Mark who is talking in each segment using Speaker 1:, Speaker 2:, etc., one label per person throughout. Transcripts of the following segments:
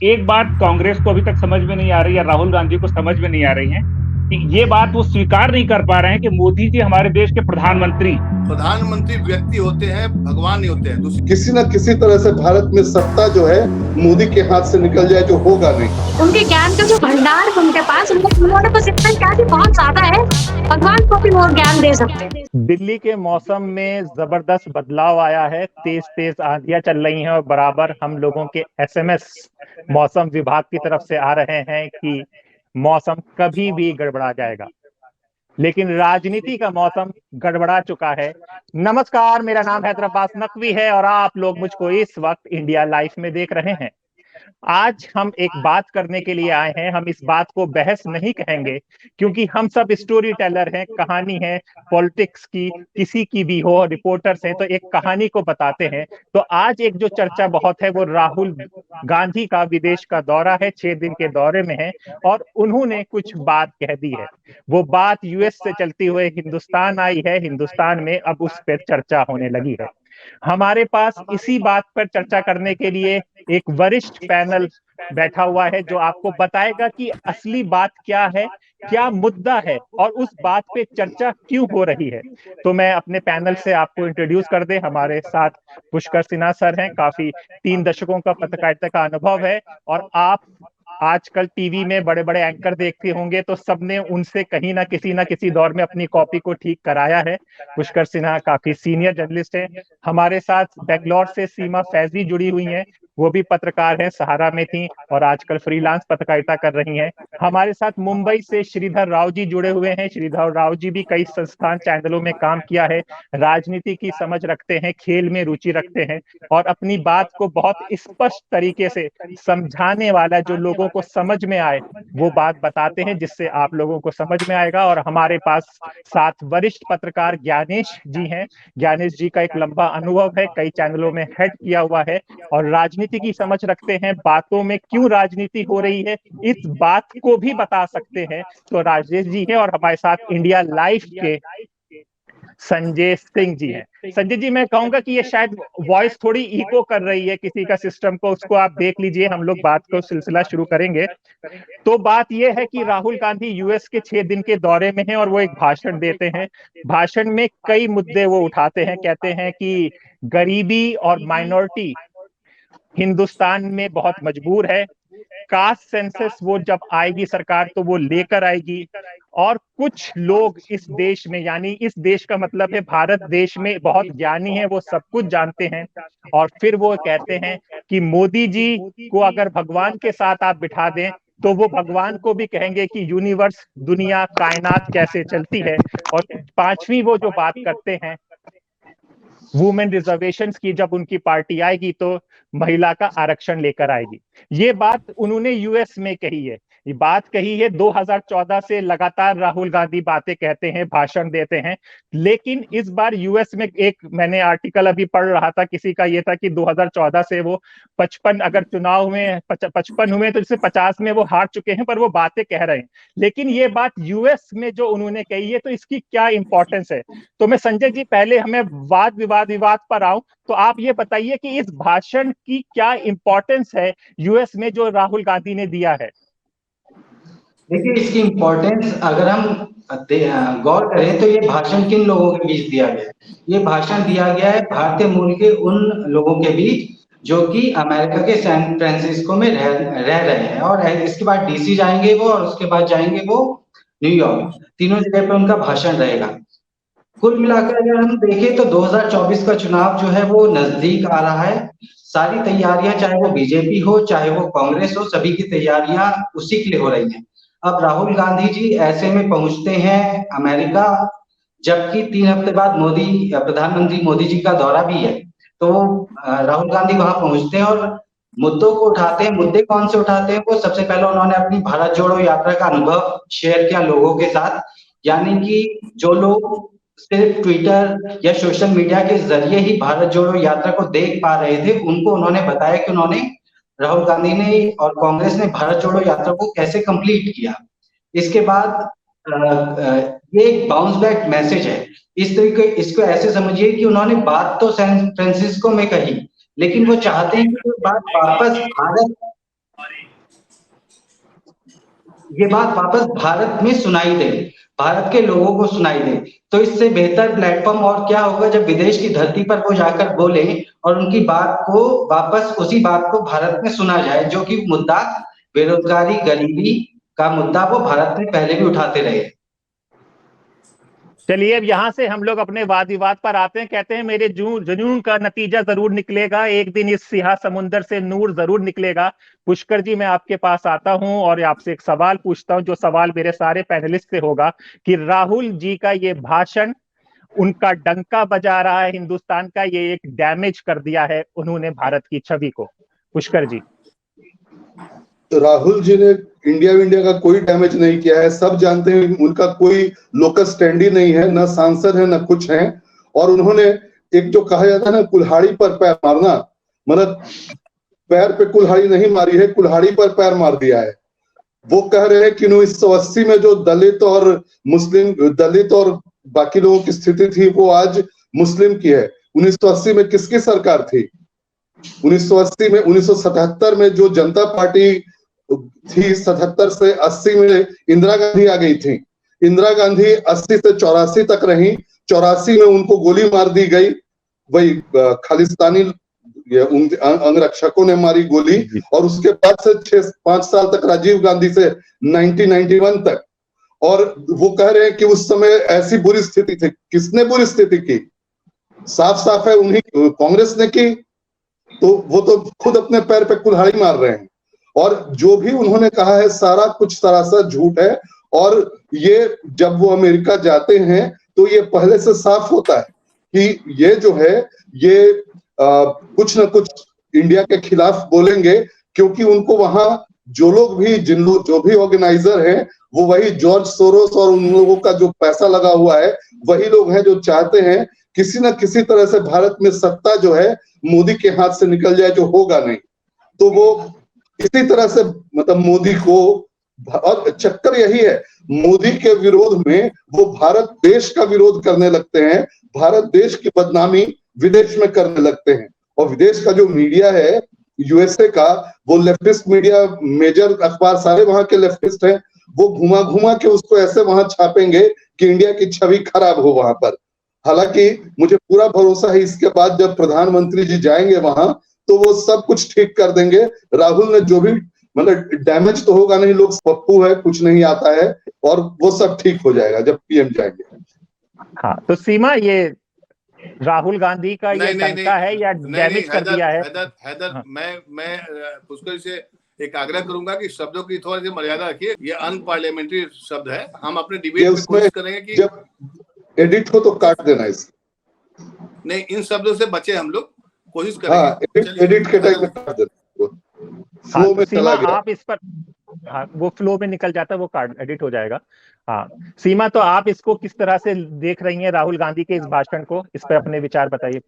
Speaker 1: एक बात कांग्रेस को अभी तक समझ में नहीं आ रही है, राहुल गांधी को समझ में नहीं आ रही है कि ये बात वो स्वीकार नहीं कर पा रहे हैं कि मोदी जी हमारे देश के
Speaker 2: प्रधानमंत्री व्यक्ति होते हैं, भगवान नहीं होते हैं।
Speaker 3: किसी न किसी तरह से भारत में सत्ता जो है मोदी के हाथ से निकल जाए, जो होगा नहीं।
Speaker 4: उनके ज्ञान का जो भंडार उनके पास, उन्होंने बस इतना कहा कि बहुत ज्यादा है, भगवान को भी वो ज्ञान दे सकते हैं।
Speaker 5: दिल्ली के मौसम में जबरदस्त बदलाव आया है। तेज तेज आंधियां चल रही हैं और बराबर हम लोगों के एसएमएस मौसम विभाग की तरफ से आ रहे हैं कि मौसम कभी भी गड़बड़ा जाएगा। लेकिन राजनीति का मौसम गड़बड़ा चुका है। नमस्कार, मेरा नाम हैदर अब्बास नकवी है और आप लोग मुझको इस वक्त इंडिया लाइव में देख रहे हैं। आज हम एक बात करने के लिए आए हैं। हम इस बात को बहस नहीं कहेंगे क्योंकि हम सब स्टोरी टेलर हैं, कहानी है पॉलिटिक्स की, किसी की भी हो, रिपोर्टर्स हैं तो एक कहानी को बताते हैं। तो आज एक जो चर्चा बहुत है वो राहुल गांधी का विदेश का दौरा है, 6 दिन के दौरे में है और उन्होंने कुछ बात कह दी है। वो बात यूएस से चलती हुए हिंदुस्तान आई है, हिंदुस्तान में अब उस पर चर्चा होने लगी है। हमारे पास इसी बात पर चर्चा करने के लिए एक वरिष्ठ पैनल बैठा हुआ है जो आपको बताएगा कि असली बात क्या है, क्या मुद्दा है और उस बात पे चर्चा क्यों हो रही है। तो मैं अपने पैनल से आपको इंट्रोड्यूस कर दे। हमारे साथ पुष्कर सिन्हा सर हैं, काफी 3 दशकों का पत्रकारिता का अनुभव है और आप आजकल टीवी में बड़े बड़े एंकर देखते होंगे तो सबने उनसे कहीं ना किसी दौर में अपनी कॉपी को ठीक कराया है। पुष्कर सिन्हा काफी सीनियर जर्नलिस्ट हैं। हमारे साथ बेंगलोर से सीमा फैजी जुड़ी हुई हैं, वो भी पत्रकार हैं, सहारा में थी और आजकल फ्रीलांस पत्रकारिता कर रही हैं। हमारे साथ मुंबई से श्रीधर राव जी जुड़े हुए हैं। श्रीधर राव जी भी कई संस्थान चैनलों में काम किया है, राजनीति की समझ रखते हैं, खेल में रुचि रखते हैं और अपनी बात को बहुत स्पष्ट तरीके से समझाने वाला, जो लोगों को समझ में आए वो बात बताते हैं जिससे आप लोगों को समझ में आएगा। और हमारे पास साथ वरिष्ठ पत्रकार ज्ञानेश जी हैं। ज्ञानेश जी का एक लंबा अनुभव है, कई चैनलों में हेड किया हुआ है और राजनीति की समझ रखते हैं। बातों में क्यों राजनीति हो रही है इस बात को भी बता सकते हैं। तो राजेश जी हैं और हमारे साथ इंडिया लाइव के संजय सिंह जी हैं। संजय जी, मैं कहूंगा कि ये शायद वॉइस थोड़ी इको कर रही है किसी का सिस्टम को, उसको आप देख लीजिए, हम लोग बात को सिलसिला शुरू करेंगे। तो बात यह है कि राहुल गांधी यूएस के 6 दिन के दौरे में हैं और वो एक भाषण देते हैं। भाषण में कई मुद्दे वो उठाते हैं, कहते हैं कि गरीबी और माइनॉरिटी हिंदुस्तान में बहुत मजबूर है, कास्ट सेंसस वो जब आएगी सरकार तो वो लेकर आएगी और कुछ लोग इस देश में, यानी इस देश का मतलब है भारत देश में, बहुत ज्ञानी है, वो सब कुछ जानते हैं। और फिर वो कहते हैं कि मोदी जी को अगर भगवान के साथ आप बिठा दें तो वो भगवान को भी कहेंगे कि यूनिवर्स, दुनिया, कायनात कैसे चलती है। और 5वीं वो जो बात करते हैं वुमेन रिजर्वेशंस की, जब उनकी पार्टी आएगी तो महिला का आरक्षण लेकर आएगी। ये बात उन्होंने यूएस में कही है, ये बात कही है 2014 से लगातार राहुल गांधी बातें कहते हैं, भाषण देते हैं। लेकिन इस बार यूएस में एक मैंने आर्टिकल अभी पढ़ रहा था, किसी का ये था कि 2014 से वो 55 अगर चुनाव में 55 हुए तो जैसे 50 में वो हार चुके हैं, पर वो बातें कह रहे हैं। लेकिन ये बात यूएस में जो उन्होंने कही है तो इसकी क्या इंपॉर्टेंस है। तो मैं संजय जी पहले हमें वाद विवाद पर आऊं तो आप ये बताइए कि इस भाषण की क्या इंपॉर्टेंस है यूएस में जो राहुल गांधी ने दिया है।
Speaker 6: देखिए, इसकी इम्पोर्टेंस अगर हम गौर करें तो ये भाषण किन लोगों के बीच दिया गया है। ये भाषण दिया गया है भारतीय मूल के उन लोगों के बीच जो कि अमेरिका के सैन फ्रांसिस्को में रह रहे हैं और इसके बाद डीसी जाएंगे वो और उसके बाद जाएंगे वो न्यूयॉर्क। तीनों जगह पे उनका भाषण रहेगा। कुल मिलाकर अगर हम देखें तो 2024 का चुनाव जो है वो नजदीक आ रहा है। सारी तैयारियां, चाहे वो बीजेपी हो चाहे वो कांग्रेस हो, सभी की तैयारियां उसी के लिए हो रही हैं। अब राहुल गांधी जी ऐसे में पहुंचते हैं अमेरिका, जबकि 3 हफ्ते बाद प्रधानमंत्री मोदी जी का दौरा भी है। तो राहुल गांधी वहां पहुंचते हैं और मुद्दों को उठाते हैं। मुद्दे कौन से उठाते हैं? वो सबसे पहले उन्होंने अपनी भारत जोड़ो यात्रा का अनुभव शेयर किया लोगों के साथ, यानी कि जो लोग सिर्फ ट्विटर या सोशल मीडिया के जरिए ही भारत जोड़ो यात्रा को देख पा रहे थे, उनको उन्होंने बताया कि उन्होंने, राहुल गांधी ने और कांग्रेस ने भारत जोड़ो यात्रा को कैसे कंप्लीट किया। इसके बाद ये एक बाउंस बैक मैसेज है। इस तरीके इसको ऐसे समझिए कि उन्होंने बात तो सैन फ्रांसिस्को में कही, लेकिन वो चाहते हैं कि वो बात वापस भारत ये बात वापस भारत में सुनाई दे, भारत के लोगों को सुनाई दे। तो इससे बेहतर प्लेटफॉर्म और क्या होगा जब विदेश की धरती पर वो जाकर बोले और उनकी बात को वापस उसी बात को भारत में सुना जाए, जो कि मुद्दा बेरोजगारी, गरीबी का मुद्दा वो भारत में पहले भी उठाते रहे।
Speaker 5: चलिए अब यहाँ से हम लोग अपने वाद विवाद पर आते हैं। कहते हैं मेरे जुनून का नतीजा जरूर निकलेगा, एक दिन इस सियाह समुंदर से नूर जरूर निकलेगा। पुष्कर जी, मैं आपके पास आता हूं और आपसे एक सवाल पूछता हूं, जो सवाल मेरे सारे पैनलिस्ट से होगा कि राहुल जी का ये भाषण उनका डंका बजा रहा है हिंदुस्तान का, ये एक डैमेज कर दिया है उन्होंने भारत की छवि को। पुष्कर जी।
Speaker 3: राहुल जी ने इंडिया का कोई डैमेज नहीं किया है, सब जानते हैं उनका कोई लोकल स्टैंड ही नहीं है, ना सांसद है ना कुछ है। और उन्होंने एक जो कहा जाता है ना कुल्हाड़ी पर पैर मारना, मतलब पैर पे कुल्हाड़ी नहीं मारी है, कुल्हाड़ी पर पैर मार दिया है। वो कह रहे हैं कि 1980 में जो दलित और बाकी लोगों की स्थिति थी वो आज मुस्लिम की है। 1980 में किसकी सरकार थी? 1980 में 1977 में जो जनता पार्टी थी, 77 से 80 में इंदिरा गांधी आ गई थी। इंदिरा गांधी 80 से 84 तक रही, 84 में उनको गोली मार दी गई, वही खालिस्तानी अंगरक्षकों ने मारी गोली। और उसके बाद से 5 साल तक राजीव गांधी से 1991 तक। और वो कह रहे हैं कि उस समय ऐसी बुरी स्थिति थी। किसने बुरी स्थिति की? साफ साफ है उन्हीं कांग्रेस ने की। तो वो तो खुद अपने पैर पे कुल्हाड़ी मार रहे हैं। और जो भी उन्होंने कहा है सारा कुछ सरासर झूठ है। और ये जब वो अमेरिका जाते हैं तो ये पहले से साफ होता है कि ये जो है ये कुछ न कुछ इंडिया के खिलाफ बोलेंगे, क्योंकि उनको वहां जो भी ऑर्गेनाइजर हैं वो वही जॉर्ज सोरोस और उन लोगों का जो पैसा लगा हुआ है वही लोग हैं जो चाहते हैं किसी न किसी तरह से भारत में सत्ता जो है मोदी के हाथ से निकल जाए, जो होगा नहीं। तो वो इसी तरह से मतलब मोदी को, और चक्कर यही है, मोदी के विरोध में वो भारत देश का विरोध करने लगते हैं, भारत देश की बदनामी विदेश में करने लगते हैं। और विदेश का जो मीडिया है यूएसए का, वो लेफ्टिस्ट मीडिया, मेजर अखबार सारे वहां के लेफ्टिस्ट हैं, वो घुमा घुमा के उसको ऐसे वहां छापेंगे कि इंडिया की छवि खराब हो वहां पर। हालांकि मुझे पूरा भरोसा है इसके बाद जब प्रधानमंत्री जी जाएंगे वहां तो वो सब कुछ ठीक कर देंगे। राहुल ने जो भी मतलब डैमेज तो होगा नहीं, लोग पप्पू है, कुछ नहीं आता है, और वो सब ठीक हो जाएगा जब पीएम जाएंगे।
Speaker 5: हाँ, तो सीमा, ये राहुल गांधी का ये डंका है या डैमेज कर दिया है?
Speaker 2: हैदर, हाँ। मैं पुष्कर से एक आग्रह करूंगा कि शब्दों की थोड़ी सी मर्यादा रखिए। ये अनपार्लियामेंट्री शब्द है, हम अपने डिबेट में कोशिश करेंगे कि
Speaker 3: जब एडिट हो तो काट देना इस
Speaker 2: नहीं, इन शब्दों से बचे हम लोग, कोशिश करेंगे।
Speaker 3: हाँ, एडिट के टाइम में काट देना, फ्लो में चला गया।
Speaker 5: आप इस पर, हाँ, वो फ्लो में निकल जाता है, वो कार्ड एडिट हो जाएगा। हाँ सीमा, तो आप इसको किस तरह से देख रही हैं, राहुल गांधी के इस भाषण को? इस पर अपने विचार बताइए।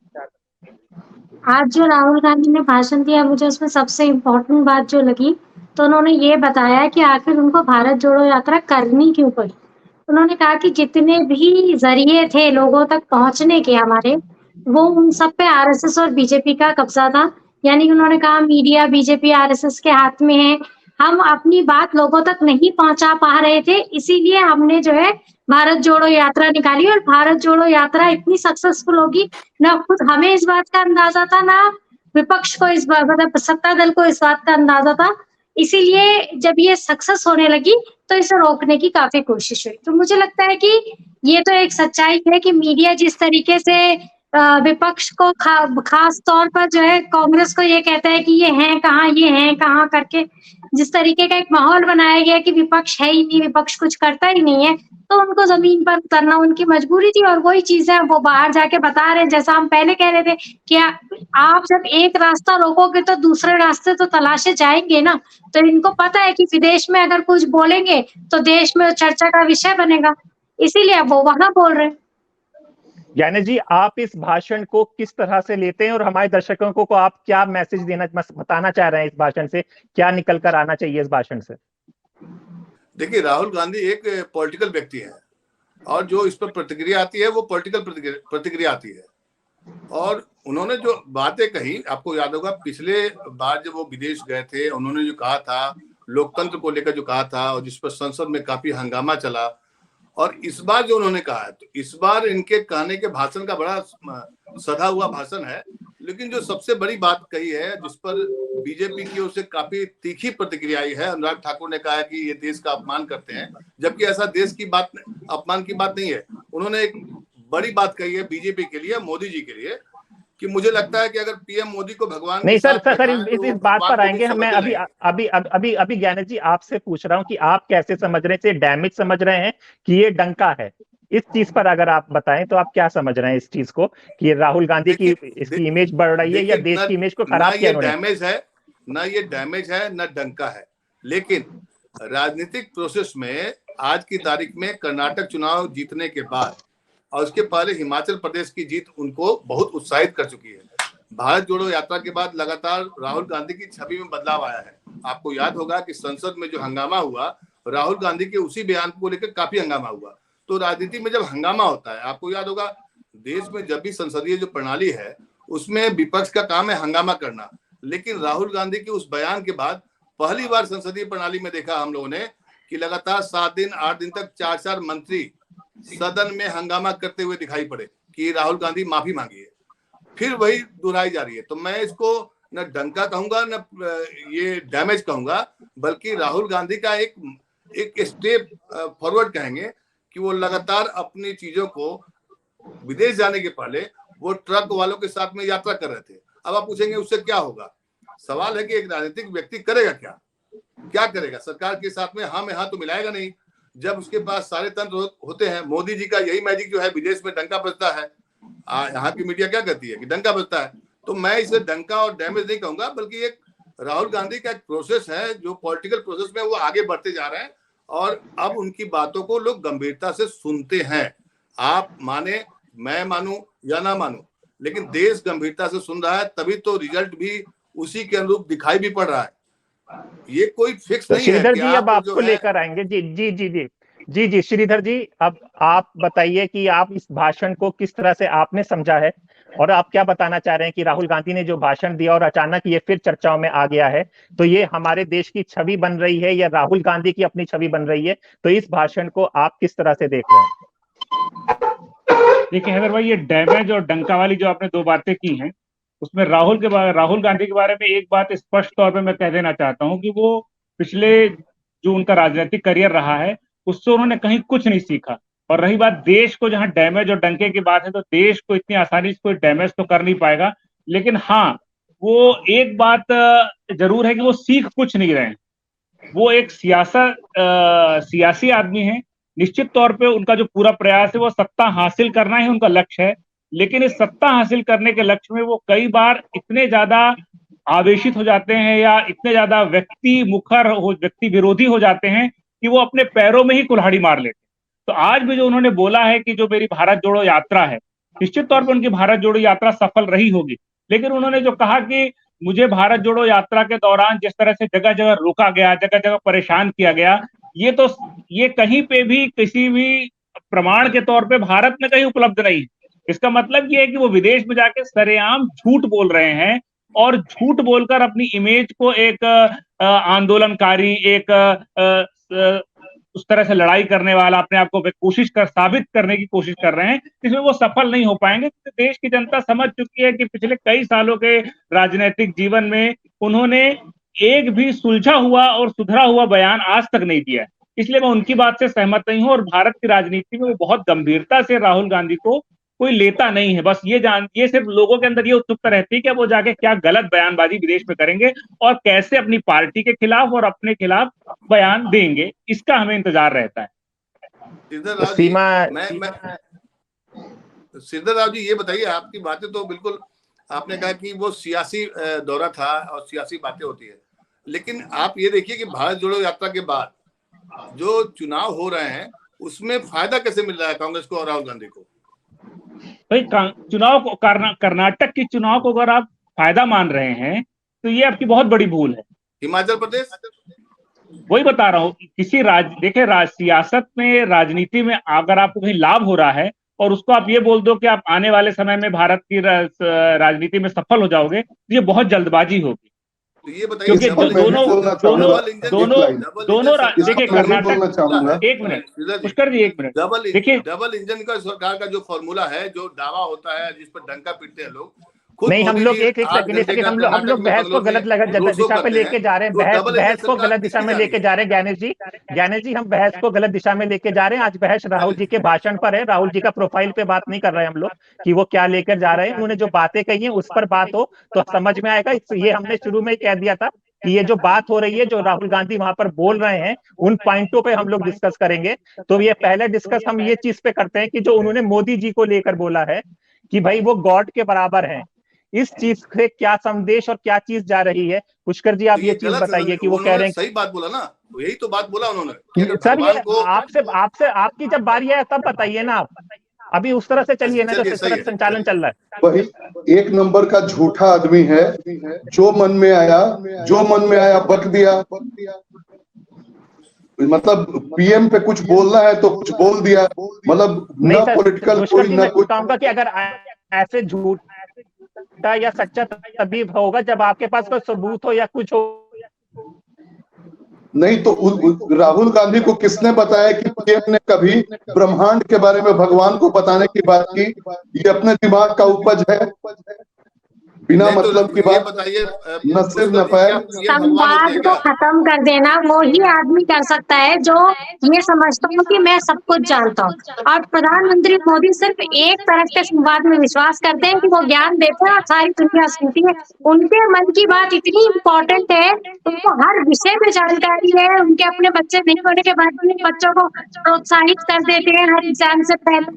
Speaker 4: आज जो राहुल गांधी ने भाषण दिया, मुझे उसमें सबसे इम्पोर्टेंट बात जो लगी, तो उन्होंने ये बताया कि आखिर उनको भारत जोड़ो यात्रा करनी क्यों पड़ी। उन्होंने कहा कि जितने भी जरिए थे लोगों तक पहुंचने के हमारे, वो उन सब पे आरएसएस और बीजेपी का कब्जा था। यानी उन्होंने कहा मीडिया बीजेपी आरएसएस के हाथ में है, हम अपनी बात लोगों तक नहीं पहुंचा पा रहे थे, इसीलिए हमने जो है भारत जोड़ो यात्रा निकाली। और भारत जोड़ो यात्रा इतनी सक्सेसफुल होगी, ना खुद हमें इस बात का अंदाजा था, ना विपक्ष को इस बात, मतलब सत्ता दल को इस बात का अंदाजा था। इसीलिए जब ये सक्सेस होने लगी तो इसे रोकने की काफी कोशिश हुई। तो मुझे लगता है कि ये तो एक सच्चाई है कि मीडिया जिस तरीके से विपक्ष को खास तौर पर जो है कांग्रेस को ये कहता है कि ये हैं कहाँ करके जिस तरीके का एक माहौल बनाया गया कि विपक्ष है ही नहीं, विपक्ष कुछ करता ही नहीं है, तो उनको जमीन पर उतरना उनकी मजबूरी थी। और वही चीजें वो बाहर जाके बता रहे हैं, जैसा हम पहले कह रहे थे कि आप जब एक रास्ता रोकोगे तो दूसरे रास्ते तो तलाशे जाएंगे ना। तो इनको पता है कि विदेश में अगर कुछ बोलेंगे तो देश में चर्चा का विषय बनेगा, इसीलिए वो वहां बोल रहे हैं।
Speaker 5: यानी जी, आप इस भाषण को किस तरह से लेते हैं और हमारे दर्शकों को आप क्या मैसेज बताना चाह रहे हैं? इस भाषण से क्या निकल कर आना चाहिए इस भाषण से?
Speaker 2: देखिए, राहुल गांधी एक पॉलिटिकल व्यक्ति है और जो इस पर प्रतिक्रिया आती है वो पॉलिटिकल प्रतिक्रिया आती है। और उन्होंने जो बातें कही, आपको याद होगा पिछले बार जब वो विदेश गए थे, उन्होंने जो कहा था लोकतंत्र को लेकर जो कहा था और जिस पर संसद में काफी हंगामा चला, और इस बार जो उन्होंने कहा है, तो इस बार इनके कहने के भाषण का बड़ा सधा हुआ भाषण है, लेकिन जो सबसे बड़ी बात कही है जिस पर बीजेपी की ओर से काफी तीखी प्रतिक्रिया आई है, अनुराग ठाकुर ने कहा है कि ये देश का अपमान करते हैं, जबकि ऐसा देश की बात, अपमान की बात नहीं है। उन्होंने एक बड़ी बात कही है बीजेपी के लिए, मोदी जी के लिए, कि मुझे लगता है कि अगर पीएम मोदी को भगवान
Speaker 5: नहीं सर,
Speaker 2: तो
Speaker 5: इस बात पर आएंगे। मैं अभी ज्ञानेश जी आपसे पूछ रहा हूं कि आप कैसे समझ रहे हैं, डैमेज समझ रहे हैं कि ये डंका है? इस चीज पर अगर आप बताएं तो आप क्या समझ रहे हैं इस चीज को, कि राहुल गांधी की इसकी इमेज बढ़ रही है या देश की इमेज को खराब किया उन्होंने?
Speaker 2: ना ये डैमेज है ना डंका है, लेकिन राजनीतिक प्रोसेस में आज की तारीख में कर्नाटक चुनाव जीतने के बाद और उसके पहले हिमाचल प्रदेश की जीत उनको बहुत उत्साहित कर चुकी है। भारत जोड़ो यात्रा के बाद लगातार राहुल गांधी की छवि में बदलाव आया है। आपको याद होगा कि संसद में जो हंगामा हुआ, राहुल गांधी के उसी बयान को लेकर काफी हंगामा हुआ। तो राजनीति में जब हंगामा होता है, आपको याद होगा देश में जब भी संसदीय जो प्रणाली है उसमें विपक्ष का काम है हंगामा करना, लेकिन राहुल गांधी के उस बयान के बाद पहली बार संसदीय प्रणाली में देखा हम लोगों ने कि लगातार 7 दिन 8 दिन तक 4 मंत्री सदन में हंगामा करते हुए दिखाई पड़े कि राहुल गांधी माफी मांगी है, फिर वही दोहराई जा रही है। तो मैं इसको न डंका कहूंगा न ये डैमेज कहूंगा, बल्कि राहुल गांधी का एक स्टेप फॉरवर्ड कहेंगे कि वो लगातार अपनी चीजों को, विदेश जाने के पहले वो ट्रक वालों के साथ में यात्रा कर रहे थे। अब आप पूछेंगे उससे क्या होगा? सवाल है कि एक राजनीतिक व्यक्ति करेगा क्या करेगा? सरकार के साथ में हाँ में हाँ तो मिलाएगा नहीं, जब उसके पास सारे तंत्र होते हैं। मोदी जी का यही मैजिक जो है, विदेश में डंका बजता है, यहाँ की मीडिया क्या कहती है कि डंका बजता है। तो मैं इसे डंका और डैमेज नहीं कहूंगा, बल्कि एक राहुल गांधी का एक प्रोसेस है जो पॉलिटिकल प्रोसेस में वो आगे बढ़ते जा रहे हैं और अब उनकी बातों को लोग गंभीरता से सुनते हैं। आप माने, मैं मानूं या ना मानूं, लेकिन देश गंभीरता से सुन रहा है, तभी तो रिजल्ट भी उसी के अनुरूप दिखाई भी पड़ रहा है। ये कोई फिक्स नहीं है।
Speaker 5: श्रीधर जी अब आपको लेकर आएंगे। जी श्रीधर जी, अब आप बताइए कि आप इस भाषण को किस तरह से आपने समझा है और आप क्या बताना चाह रहे हैं कि राहुल गांधी ने जो भाषण दिया और अचानक ये फिर चर्चाओं में आ गया है, तो ये हमारे देश की छवि बन रही है या राहुल गांधी की अपनी छवि बन रही है? तो इस भाषण को आप किस तरह से देख रहे हैं?
Speaker 1: देखिए हैदर भाई, ये डैमेज और डंका वाली जो आपने 2 बातें की हैं, उसमें राहुल गांधी के बारे में एक बात स्पष्ट तौर पे मैं कह देना चाहता हूं कि वो पिछले जो उनका राजनीतिक करियर रहा है उससे उन्होंने कहीं कुछ नहीं सीखा। और रही बात देश को, जहां डैमेज और डंके की बात है, तो देश को इतनी आसानी से कोई डैमेज तो कर नहीं पाएगा, लेकिन हाँ वो एक बात जरूर है कि वो सीख कुछ नहीं रहे हैं। वो एक सियासी आदमी है, निश्चित तौर पे उनका जो पूरा प्रयास है वो सत्ता हासिल करना ही उनका लक्ष्य है, लेकिन इस सत्ता हासिल करने के लक्ष्य में वो कई बार इतने ज्यादा आवेशित हो जाते हैं या इतने ज्यादा व्यक्ति विरोधी हो जाते हैं कि वो अपने पैरों में ही कुल्हाड़ी मार लेते हैं। तो आज भी जो उन्होंने बोला है कि जो मेरी भारत जोड़ो यात्रा है, निश्चित तौर पर उनकी भारत जोड़ो यात्रा सफल रही होगी, लेकिन उन्होंने जो कहा कि मुझे भारत जोड़ो यात्रा के दौरान जिस तरह से जगह जगह रोका गया, जगह जगह परेशान किया गया, ये कहीं पे भी किसी भी प्रमाण के तौर पे भारत में कहीं उपलब्ध नहीं है। इसका मतलब ये है कि वो विदेश में जाके सरेआम झूठ बोल रहे हैं और झूठ बोलकर अपनी इमेज को एक आंदोलनकारी, एक उस तरह से लड़ाई करने वाला अपने आप को साबित करने की कोशिश कर रहे हैं, इसमें वो सफल नहीं हो पाएंगे। देश की जनता समझ चुकी है कि पिछले कई सालों के राजनीतिक जीवन में उन्होंने एक भी सुलझा हुआ और सुधरा हुआ बयान आज तक नहीं दिया है। इसलिए मैं उनकी बात से सहमत नहीं हूं और भारत की राजनीति में वो बहुत गंभीरता से राहुल गांधी को कोई लेता नहीं है। बस ये सिर्फ लोगों के अंदर ये उत्सुकता रहती है कि वो जाके क्या गलत बयानबाजी विदेश में करेंगे और कैसे अपनी पार्टी के खिलाफ और अपने खिलाफ बयान देंगे, इसका हमें इंतजार रहता है।
Speaker 2: सिद्धर राव जी, ये बताइए, आपकी बातें तो बिल्कुल, आपने कहा कि वो सियासी दौरा था और सियासी बातें होती है, लेकिन आप ये देखिए कि भारत जोड़ो यात्रा के बाद जो चुनाव हो रहे हैं उसमें फायदा कैसे मिल रहा है कांग्रेस को और राहुल गांधी को?
Speaker 1: भाई चुनाव को, कर्नाटक के चुनाव को अगर आप फायदा मान रहे हैं तो ये आपकी बहुत बड़ी भूल है।
Speaker 2: हिमाचल प्रदेश,
Speaker 1: वही बता रहा हूँ, देखिए सियासत में, राजनीति में अगर आपको कहीं लाभ हो रहा है और उसको आप ये बोल दो कि आप आने वाले समय में भारत की राजनीति में सफल हो जाओगे, तो ये बहुत जल्दबाजी होगी।
Speaker 2: तो ये बताइए,
Speaker 1: क्योंकि
Speaker 2: डबल
Speaker 1: दोनों
Speaker 2: इंजन
Speaker 1: देखिए कर्नाटक, एक मिनट पुष्कर जी, एक मिनट देखिए,
Speaker 2: डबल इंजन का सरकार का जो फॉर्मूला है, जो दावा होता है, जिस पर डंका पीटते हैं लोग, खुद
Speaker 5: नहीं, हम
Speaker 2: मोदी
Speaker 5: लोग
Speaker 2: जी
Speaker 5: एक
Speaker 2: 8
Speaker 5: सेकंड
Speaker 2: घंटे का
Speaker 5: हम
Speaker 2: कर्नाटक
Speaker 5: लोग
Speaker 2: में
Speaker 5: बहस को
Speaker 2: बंगलोर
Speaker 5: गलत
Speaker 2: में रोड शो
Speaker 5: दिशा पे
Speaker 2: करते
Speaker 5: लेके
Speaker 2: हैं,
Speaker 5: जा रहे हैं।
Speaker 2: तो डबल इंजन
Speaker 5: बहस को
Speaker 2: सरकार
Speaker 5: गलत दिशा
Speaker 2: किसकी
Speaker 5: में
Speaker 2: जा रही
Speaker 5: लेके
Speaker 2: है?
Speaker 5: जा रहे हैं ज्ञानेश जी, हम बहस को गलत दिशा में लेके जा रहे हैं। आज बहस राहुल जी के भाषण पर है, राहुल जी का प्रोफाइल पे बात नहीं कर रहे हैं हम लोग कि वो क्या लेकर जा रहे हैं। उन्होंने जो बातें कही हैं उस पर बात हो तो समझ में आएगा। ये हमने शुरू में ही कह दिया था कि ये जो बात हो रही है, जो राहुल गांधी वहां पर बोल रहे हैं, उन पॉइंटों पे हम लोग डिस्कस करेंगे। तो ये पहले डिस्कस हम ये चीज पे करते हैं कि जो उन्होंने मोदी जी को लेकर बोला है कि भाई वो गॉड के बराबर हैं, इस चीज से क्या संदेश और क्या चीज जा रही है। पुष्कर जी, आप
Speaker 2: तो
Speaker 5: ये चीज
Speaker 2: गलत है,
Speaker 5: बताइए कि वो कह
Speaker 2: उन्होंने
Speaker 5: रहे हैं
Speaker 2: सही बात बोला ना, तो यही तो बात बोला उन्होंने कि अगर
Speaker 5: सर, ये
Speaker 2: भगवान को
Speaker 5: आपसे आपकी जब बारी आए तब बताइए ना आप। अभी उस तरह से चलिए ना,
Speaker 2: चलिए,
Speaker 5: जिस
Speaker 2: सही
Speaker 5: तरह
Speaker 2: है,
Speaker 5: से संचालन चल रहा है।
Speaker 3: वही एक नंबर का झूठा आदमी है, जो मन में आया बक दिया। मतलब पीएम पे कुछ बोलना है तो कुछ बोल दिया, मतलब
Speaker 5: नहीं
Speaker 3: ना
Speaker 5: सर,
Speaker 3: पॉलिटिकल
Speaker 5: पुष्कर
Speaker 3: कोई
Speaker 5: जी,
Speaker 3: ना
Speaker 5: मैं
Speaker 3: कुछ।
Speaker 5: कहूंगा कि अगर ऐसे झूठा या सच्चा तभी होगा जब आपके पास कोई सबूत हो या कुछ हो।
Speaker 3: नहीं तो राहुल गांधी को किसने बताया कि पीएम ने कभी ब्रह्मांड के बारे में भगवान को बताने की बात की? ये अपने दिमाग का उपज है, बिना
Speaker 2: नहीं, तो
Speaker 3: मतलब की
Speaker 2: ये
Speaker 3: बात,
Speaker 2: बताइए
Speaker 3: न सिर न
Speaker 2: पुष्कर जी,
Speaker 3: पैर।
Speaker 2: क्या पीएम भगवान होते
Speaker 4: संवाद
Speaker 2: हैं
Speaker 4: को
Speaker 2: क्या?
Speaker 4: खत्म कर देना वो ही आदमी कर सकता है जो ये समझता हूँ कि मैं सब कुछ जानता हूँ। और प्रधानमंत्री मोदी सिर्फ एक तरफ के संवाद में विश्वास करते हैं कि वो ज्ञान देते हैं और सारी दुनिया सुनती है। उनके मन की बात इतनी इम्पोर्टेंट है, उनको हर विषय में जानकारी है। उनके अपने बच्चे नहीं होने के बाद भी बच्चों को प्रोत्साहित कर देते हैं हर एग्जाम से पहले।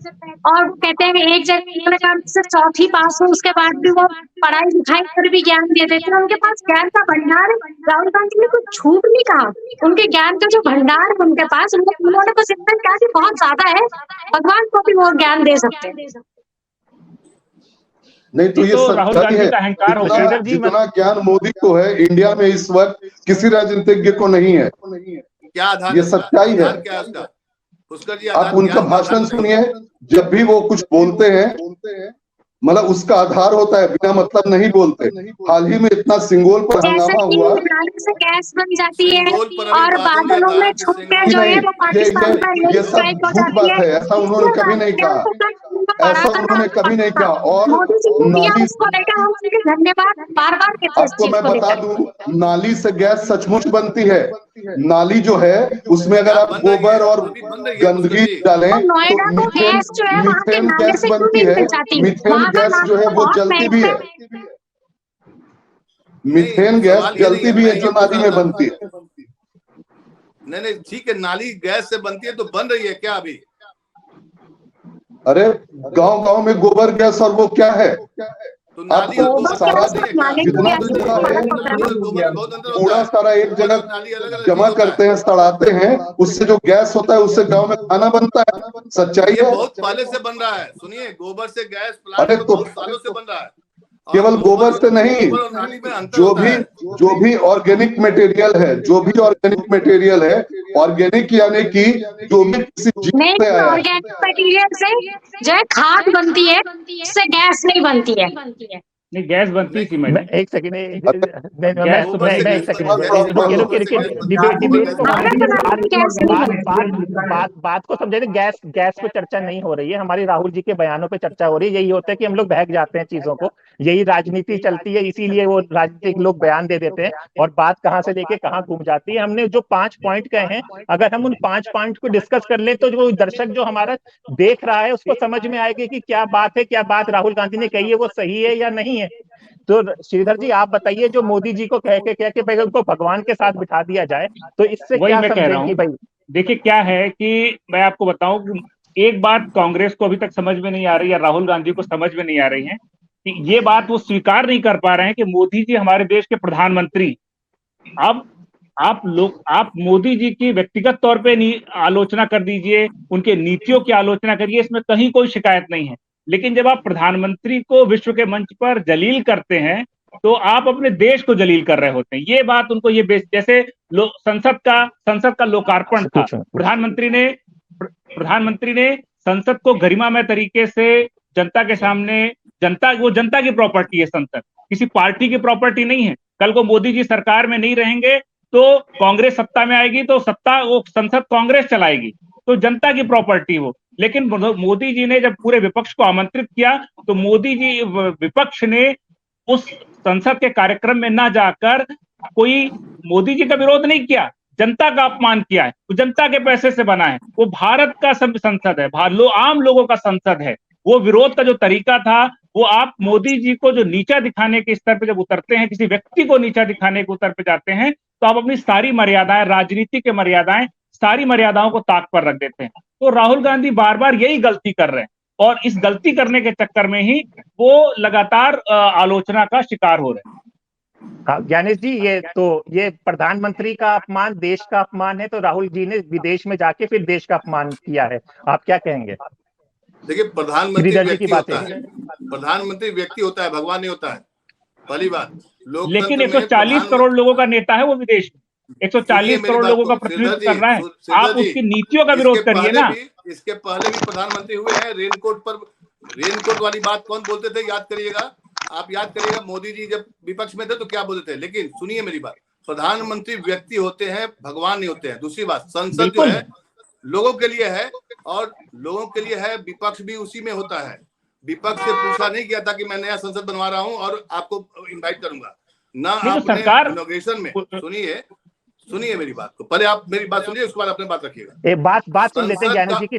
Speaker 4: और वो कहते हैं कि एक जगह का सिर्फ चौथी पास हो, उसके बाद भी वो पढ़ाई लिखाई पर भी ज्ञान दे देते हैं। उनके पास ज्ञान का भंडार है। राहुल गांधी ने कुछ झूठ नहीं कहा, उनके ज्ञान का जो भंडार है उनके पास, उन्होंने बस इतना कहा कि बहुत ज्यादा है, भगवान को भी वो ज्ञान दे सकते हैं।
Speaker 3: नहीं तो ये
Speaker 1: राहुल
Speaker 3: सच्चाई
Speaker 1: गांधी
Speaker 3: है।
Speaker 1: का अहंकार हो
Speaker 3: जितना, जितना ज्ञान मोदी को है, इंडिया में इस वक्त किसी राजनीतिज्ञ को नहीं है।
Speaker 2: क्या आधार
Speaker 3: ये
Speaker 2: है उसका?
Speaker 3: सच्चाई है।
Speaker 2: आधार क्या है उसका? पुष्कर जी,
Speaker 3: आप उनका भाषण सुनिए, जब भी वो कुछ बोलते हैं मतलब उसका आधार होता है, बिना मतलब नहीं बोलते। हाल ही में इतना सिंगोल पर
Speaker 4: जैसे
Speaker 3: हंगामा
Speaker 4: कि
Speaker 3: हुआ,
Speaker 4: नाली से गैस बन जाती है
Speaker 2: सिंगोल पर अभी
Speaker 4: और
Speaker 2: बात हो गया
Speaker 4: बादलों
Speaker 2: था
Speaker 4: में
Speaker 2: कि
Speaker 4: छुप के
Speaker 3: कि
Speaker 4: जो है
Speaker 3: नहीं,
Speaker 4: वो पाकिस्तान का
Speaker 3: ये सब
Speaker 4: स्ट्राइक हो
Speaker 3: झूठ
Speaker 4: जाती
Speaker 3: बात
Speaker 4: है।
Speaker 3: है, ऐसा उन्होंने कभी नहीं कहा, ऐसा उन्होंने कभी नहीं कहा। और
Speaker 4: मोदी जी को दिया,
Speaker 3: नाली,
Speaker 4: उसको लेकर हम उनके धन्यवाद बार बार कहते हैं इस
Speaker 3: आपको
Speaker 4: चीज
Speaker 3: मैं
Speaker 4: को
Speaker 3: बता
Speaker 4: लेकर।
Speaker 3: दूं, नाली से गैस सचमुच बनती है। नाली जो है उसमें अगर आप
Speaker 2: बन रही है,
Speaker 3: गोबर और
Speaker 2: अभी बन रही है पुष्कर
Speaker 3: गंदगी
Speaker 2: जी।
Speaker 3: डालें
Speaker 4: और
Speaker 3: तो
Speaker 4: नोएडा को
Speaker 3: मीथेन,
Speaker 4: गैस जो है वहाँ के
Speaker 3: मीथेन
Speaker 4: नाले
Speaker 3: गैस
Speaker 4: से क्यों
Speaker 3: बनती
Speaker 4: नहीं
Speaker 3: है।
Speaker 4: मिल जाती?
Speaker 3: मीथेन
Speaker 4: वहाँ का
Speaker 3: गैस जो
Speaker 4: नाला
Speaker 3: है वो
Speaker 4: बहुत
Speaker 3: जलती भी
Speaker 4: महंगा
Speaker 3: है।
Speaker 4: है।
Speaker 3: मीथेन गैस
Speaker 2: सवाल ये नहीं
Speaker 3: जलती
Speaker 2: है,
Speaker 3: भी
Speaker 2: मैं
Speaker 3: है
Speaker 2: ये
Speaker 3: जो
Speaker 2: पूछ
Speaker 3: नाली
Speaker 2: रहा
Speaker 3: में
Speaker 2: था।
Speaker 3: बनती है।
Speaker 2: नहीं नहीं, ठीक है, नाली गैस से बनती है तो बन रही है क्या अभी?
Speaker 3: अरे गांव गांव में गोबर गैस, और वो क्या है?
Speaker 2: तो नाली और
Speaker 3: आपको
Speaker 2: गोबर
Speaker 3: सारा
Speaker 2: गैस नहीं है क्या?
Speaker 3: जितना
Speaker 2: तो
Speaker 3: कूड़ा है,
Speaker 2: नाली और गोबर में बहुत अंतर होता
Speaker 3: कूड़ा
Speaker 2: है।
Speaker 3: सारा एक
Speaker 2: गोबर
Speaker 3: जगह
Speaker 2: और नाली अलग अलग
Speaker 3: जमा
Speaker 2: चीज होता
Speaker 3: करते
Speaker 2: है।
Speaker 3: हैं, सड़ाते हैं, उससे जो गैस होता है उससे गांव में खाना बनता है। सच्चाई
Speaker 2: ये
Speaker 3: है।
Speaker 2: बहुत पहले से बन रहा है। सुनिए, गोबर से गैस प्लांट
Speaker 3: अरे
Speaker 2: तो
Speaker 3: तो
Speaker 2: बहुत सालों से बन रहा है। और
Speaker 3: केवल गोबर से नहीं,
Speaker 2: गोबर और नाली में अंतर
Speaker 3: जो
Speaker 2: होता है।
Speaker 3: भी ऑर्गेनिक मटेरियल है, जो भी ऑर्गेनिक मटेरियल है, ऑर्गेनिक यानी कि जो भी किसी जीव
Speaker 4: नहीं,
Speaker 3: से आया है।
Speaker 4: ऑर्गेनिक मटेरियल से जो है खाद बनती है, उससे गैस नहीं बनती है।
Speaker 1: नहीं, गैस बनती थी
Speaker 5: मैं
Speaker 1: मैं
Speaker 5: एक सेकंड
Speaker 2: गोबर से
Speaker 5: मैं एक
Speaker 2: गैस
Speaker 5: सेकंड
Speaker 2: बनती है।
Speaker 5: रुकिए
Speaker 2: गोबर से गैस बनती है।
Speaker 5: डिबेट को
Speaker 4: खाना बनाने में गैस नहीं बनती।
Speaker 5: बात को समझे। गैस गैस पे चर्चा नहीं हो रही है हमारी, राहुल जी के बयानों पे चर्चा हो रही है। यही होता है कि हम लोग बहक जाते हैं चीजों को, यही राजनीति चलती है, इसीलिए वो राजनीतिक लोग बयान दे देते हैं और बात कहां से लेके कहां घूम जाती है। हमने जो 5 पॉइंट कहे हैं, अगर हम उन 5 पॉइंट को डिस्कस कर ले तो जो दर्शक जो हमारा देख रहा है उसको समझ में आएगी कि क्या बात है, क्या बात राहुल गांधी ने कही है वो सही है या नहीं है। तो श्रीधर जी, आप बताइए, जो मोदी जी को कह के भाई उनको भगवान के साथ बिठा दिया जाए, तो इससे
Speaker 1: वही
Speaker 5: क्या
Speaker 1: मैं कह रहा
Speaker 5: समझें कि
Speaker 1: हूँ।
Speaker 5: भाई।
Speaker 1: देखिए क्या है कि मैं आपको बताऊं कि एक बात कांग्रेस को अभी तक समझ में नहीं आ रही, या राहुल गांधी को समझ में नहीं आ रही है कि ये बात वो स्वीकार नहीं कर पा रहे हैं कि मोदी जी हमारे देश के प्रधानमंत्री। अब आप मोदी जी की व्यक्तिगत तौर पे आलोचना कर दीजिए, उनके नीतियों की आलोचना करिए, इसमें कहीं कोई शिकायत नहीं है। लेकिन जब आप प्रधानमंत्री को विश्व के मंच पर जलील करते हैं तो आप अपने देश को जलील कर रहे होते हैं। ये बात उनको जैसे संसद का लोकार्पण था। प्रधानमंत्री ने संसद को गरिमामय तरीके से जनता के सामने, जनता की प्रॉपर्टी है संसद, किसी पार्टी की प्रॉपर्टी नहीं है। कल को मोदी जी सरकार में नहीं रहेंगे तो कांग्रेस सत्ता में आएगी, तो सत्ता वो संसद कांग्रेस चलाएगी, तो जनता की प्रॉपर्टी वो। लेकिन मोदी जी ने जब पूरे विपक्ष को आमंत्रित किया तो मोदी जी विपक्ष ने उस संसद के कार्यक्रम में ना जाकर कोई मोदी जी का विरोध नहीं किया, जनता का अपमान किया है। वो जनता के पैसे से बना है, वो भारत का संसद है, आम लोगों का संसद है। वो विरोध का जो तरीका था वो आप मोदी जी को जो नीचा दिखाने के स्तर पे जब उतरते हैं, किसी व्यक्ति को नीचा दिखाने के स्तर पे जाते हैं, तो आप अपनी सारी मर्यादाएं, राजनीति के मर्यादाएं, सारी मर्यादाओं को ताक पर रख देते हैं। तो राहुल गांधी बार बार यही गलती कर रहे हैं और इस गलती करने के चक्कर में ही वो लगातार आलोचना का शिकार हो रहे हैं।
Speaker 5: ज्ञानेश जी, ये प्रधानमंत्री का अपमान, देश का अपमान है, तो राहुल जी ने विदेश में जाके फिर देश का अपमान किया है, आप क्या कहेंगे?
Speaker 2: देखिए, प्रधानमंत्री व्यक्ति होता है, प्रधानमंत्री व्यक्ति होता है, भगवान नहीं होता है, पहली बात।
Speaker 1: लेकिन 140 करोड़ लोगों का नेता है वो विदेश में, 140 करोड़ लोगों का प्रतिनिधित्व कर रहा है। आप उसकी नीतियों का विरोध करिए ना।
Speaker 2: इसके पहले भी प्रधानमंत्री हुए हैं। रेनकोट वाली बात कौन बोलते थे, याद करिएगा, आप याद करिएगा। मोदी जी जब विपक्ष में थे तो क्या बोलते थे। लेकिन सुनिए मेरी बात, प्रधानमंत्री व्यक्ति होते हैं, भगवान नहीं होते हैं। दूसरी बात, संसद जो है लोगों के लिए है और लोगों के लिए है, विपक्ष भी उसी में होता है। विपक्ष से पूछा नहीं गया था कि मैं नया संसद बनवा रहा हूं और आपको इनवाइट करूंगा ना। आपने इनॉग्रेशन में सुनिए मेरी बात को, पहले आप मेरी बात सुनिए, उसके बाद अपने बात रखिएगा।
Speaker 5: बात सुन लेते हैं ज्ञानेश जी की।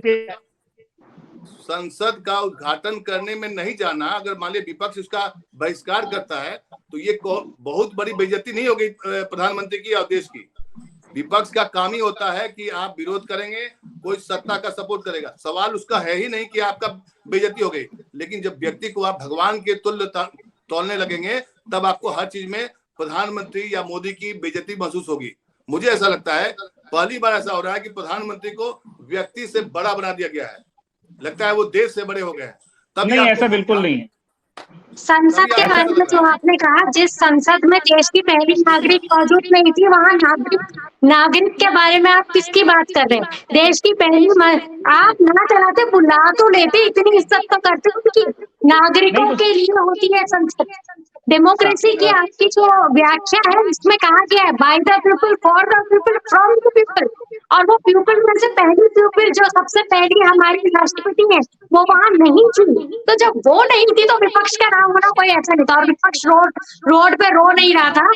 Speaker 2: संसद का उद्घाटन करने में नहीं जाना, अगर मान लीजिए विपक्ष उसका बहिष्कार करता है तो ये बहुत बड़ी बेइज्जती नहीं होगी प्रधानमंत्री की और देश की। विपक्ष का काम ही होता है कि आप विरोध करेंगे, कोई सत्ता का सपोर्ट करेगा। सवाल उसका है ही नहीं कि आपका बेइज्जती हो गई। लेकिन जब व्यक्ति को आप भगवान के तुल्य तौलने लगेंगे, तब आपको हर चीज में प्रधानमंत्री या मोदी की बेइज्जती महसूस होगी। मुझे ऐसा लगता है पहली बार ऐसा हो रहा है कि प्रधानमंत्री को व्यक्ति से बड़ा बना दिया गया है, लगता है वो देश से बड़े हो गए हैं। तब
Speaker 1: नहीं, ऐसा बिल्कुल नहीं है।
Speaker 4: संसद के बारे में जो आपने कहा, जिस संसद में देश की पहली नागरिक मौजूद नहीं थी, वहाँ नागरिक के बारे में आप किसकी बात कर रहे हैं? देश की पहली आप ना चलाते, बुला तो लेते, इतनी इज्जत तो करते उनकी। नागरिकों के लिए होती है संसद। डेमोक्रेसी की आपकी जो व्याख्या है इसमें कहा गया है by the people, for the people, from the people. और वो पीपल में से पहली पीपल जो सबसे पहली हमारी राष्ट्रपति है, वो वहां नहीं थी। तो जब वो नहीं थी तो विपक्ष का नाम होना कोई ऐसा नहीं था। और विपक्ष रोड पे रो नहीं रहा था।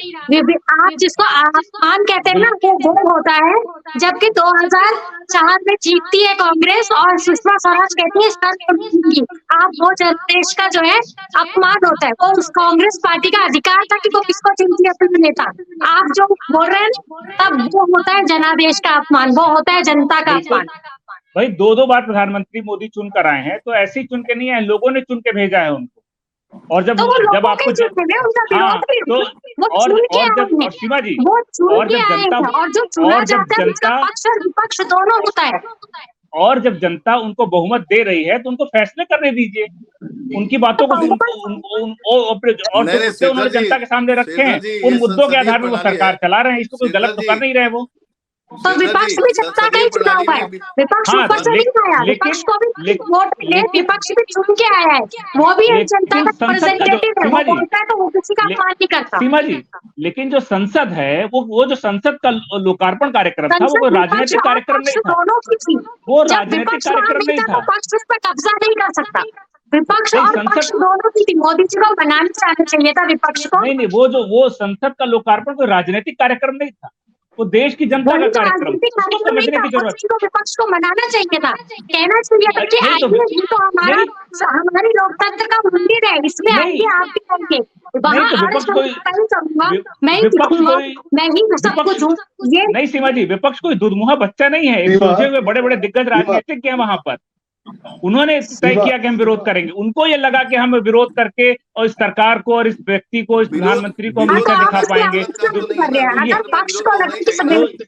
Speaker 4: आप जिसको आसमान कहते हैं ना, वो होता है। जबकि 2004 में जीतती है कांग्रेस और सुषमा स्वराज कहती है आप वो देश का जो है अपमान होता है। वो उस कांग्रेस पार्टी का अधिकार था कि वो किसको चुनती है अपने नेता। आप जो बोल रहे हैं तब वो होता है जनादेश का अपमान, वो होता है जनता का अपमान।
Speaker 1: भाई 2 बार प्रधानमंत्री मोदी चुन कर आए हैं, तो ऐसे ही चुन के नहीं आए, लोगों ने चुन के भेजा है उनको। और जब
Speaker 4: तो
Speaker 1: जब आपको हाँ, तो और सीमा जी, और जब जनता
Speaker 4: विपक्ष दोनों होता है,
Speaker 1: और जब जनता उनको बहुमत दे रही है तो उनको फैसले करने दीजिए। उनकी बातों को और जो उन्होंने जनता के सामने रखे हैं, उन मुद्दों के आधार पर वो सरकार चला रहे हैं। इसको कोई गलत तो कर नहीं रहे वो।
Speaker 4: तो विपक्ष भी जनता का ही चुना हुआ है। विपक्ष ऊपर से नहीं आया, विपक्ष को भी वोट मिले, विपक्ष भी चुन के आया है। वो भी एक जनता का रिप्रेजेंटेटिव है, वो बोलता है तो वो किसी का अपमान नहीं करता।
Speaker 1: सीमा जी, लेकिन जो संसद है वो जो संसद का लोकार्पण कार्यक्रम था, वो राजनीतिक कार्यक्रम नहीं था। वो राजनीतिक कार्यक्रम नहीं था।
Speaker 4: विपक्ष उस पर कब्जा नहीं कर सकता। विपक्ष और पक्ष दोनों की थी। मोदी जी को बनाना चाहिए था विपक्ष को।
Speaker 1: नहीं, वो संसद का लोकार्पण कोई राजनीतिक कार्यक्रम नहीं था, वो देश की जनता का कार्यक्रम। समझने की जरूरत है।
Speaker 4: विपक्ष को मनाना चाहिए था, कहना चाहिए था कि आइए, तो हमारी लोकतंत्र का मंदिर है, इसमें आइए, आप भी होंगे वहाँ। मैं ही सब कुछ हूँ। ये
Speaker 1: नहीं सीमा जी, विपक्ष कोई दुधमुहा बच्चा नहीं है। एक सोचे हुए बड़े बड़े दिग्गज राजनीतिज्ञ हैं वहां पर। उन्होंने तय किया कि हम विरोध करेंगे। उनको ये लगा कि हम विरोध करके और इस सरकार को और इस व्यक्ति को, इस प्रधानमंत्री को हम नीचा दिखा पाएंगे।
Speaker 4: अगर पक्ष को लगा कि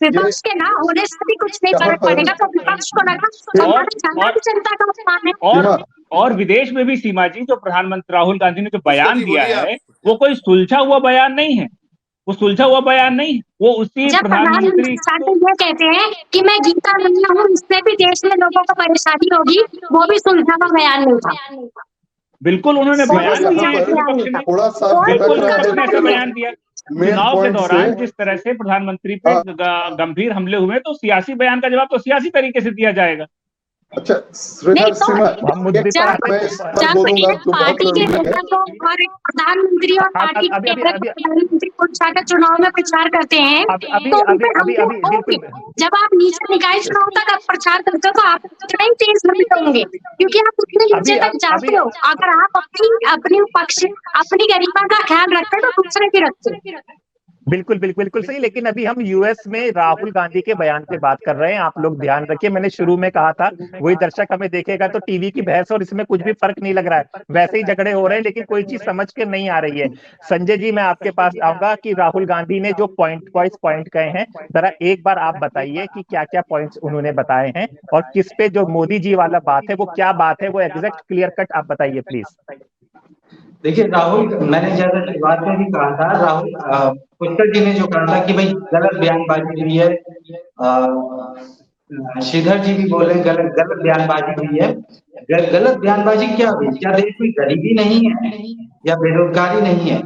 Speaker 4: विपक्ष के ना होने से भी कुछ नहीं फर्क पड़ेगा, तो विपक्ष को लगा जनता का अपमान है।
Speaker 1: और विदेश में भी सीमा जी, जो प्रधानमंत्री राहुल गांधी ने जो बयान दिया है, वो कोई सुलझा हुआ बयान नहीं है। वो सुलझा हुआ बयान नहीं, वो उसी प्रधानमंत्री
Speaker 4: ये कहते हैं कि मैं गीता मैया हूँ, इससे भी देश में लोगों को परेशानी होगी, वो भी सुलझा हुआ बयान नहीं था।
Speaker 1: बिल्कुल उन्होंने बयान दिया है,
Speaker 3: थोड़ा सा
Speaker 1: बयान दिया।
Speaker 3: मेन
Speaker 1: चुनाव के
Speaker 3: पॉइंट
Speaker 1: दौरान
Speaker 3: से
Speaker 1: जिस तरह से प्रधानमंत्री पे गंभीर हमले हुए, तो सियासी बयान का जवाब तो सियासी तरीके से दिया जाएगा।
Speaker 3: अच्छा
Speaker 4: नहीं तो
Speaker 3: सीमा,
Speaker 5: हम मुद्दे पर आते
Speaker 3: मैं
Speaker 5: हैं।
Speaker 3: इस पर बोलूंगा जो बहुत
Speaker 4: पार्टी के
Speaker 3: जरूरी है।
Speaker 4: नेता तो और एक प्रधानमंत्री और पार्टी
Speaker 5: अभी
Speaker 4: के
Speaker 5: अभी
Speaker 4: अगर
Speaker 5: अभी
Speaker 4: प्रधानमंत्री को उठाकर चुनाव में प्रचार करते हैं
Speaker 5: अभी अभी
Speaker 4: तो उन
Speaker 5: अभी
Speaker 4: पे
Speaker 5: अभी
Speaker 4: हमले
Speaker 5: अभी
Speaker 4: होंगे।
Speaker 5: बिल्कुल
Speaker 4: जब आप नीचे निकाय चुनाव तक आप प्रचार करते हो तो आप उतना ही तेज नहीं होंगे, क्योंकि आप उतने नीचे तक
Speaker 5: अभी
Speaker 4: जाते हो। अगर आप अपनी पक्ष अपनी गरिमा का ख्याल रखते हो तो दूसरे की रखते।
Speaker 5: बिल्कुल बिल्कुल बिल्कुल सही, लेकिन अभी हम यूएस में राहुल गांधी के बयान पे बात कर रहे हैं। आप लोग ध्यान रखिए, मैंने शुरू में कहा था वही दर्शक हमें देखेगा तो टीवी की बहस और इसमें कुछ भी फर्क नहीं लग रहा है, वैसे ही झगड़े हो रहे हैं, लेकिन कोई चीज समझ के नहीं आ रही है। संजय जी, मैं आपके पास आऊंगा कि राहुल गांधी ने जो पॉइंट वाइज पॉइंट कहे हैं, जरा एक बार आप बताइए कि क्या क्या पॉइंट्स उन्होंने बताए हैं और किस पे जो मोदी जी वाला बात है वो क्या बात है, वो एग्जैक्ट क्लियर कट आप बताइए प्लीज।
Speaker 6: देखिए राहुल, मैंने जैसा शुरुआत में भी कहा था, राहुल पुष्कर जी ने जो कहा था कि भाई गलत बयानबाजी हुई है, श्रीधर जी भी बोले गलत गलत बयानबाजी हुई है। गलत बयानबाजी क्या हुई? क्या देश में गरीबी नहीं है या बेरोजगारी नहीं है?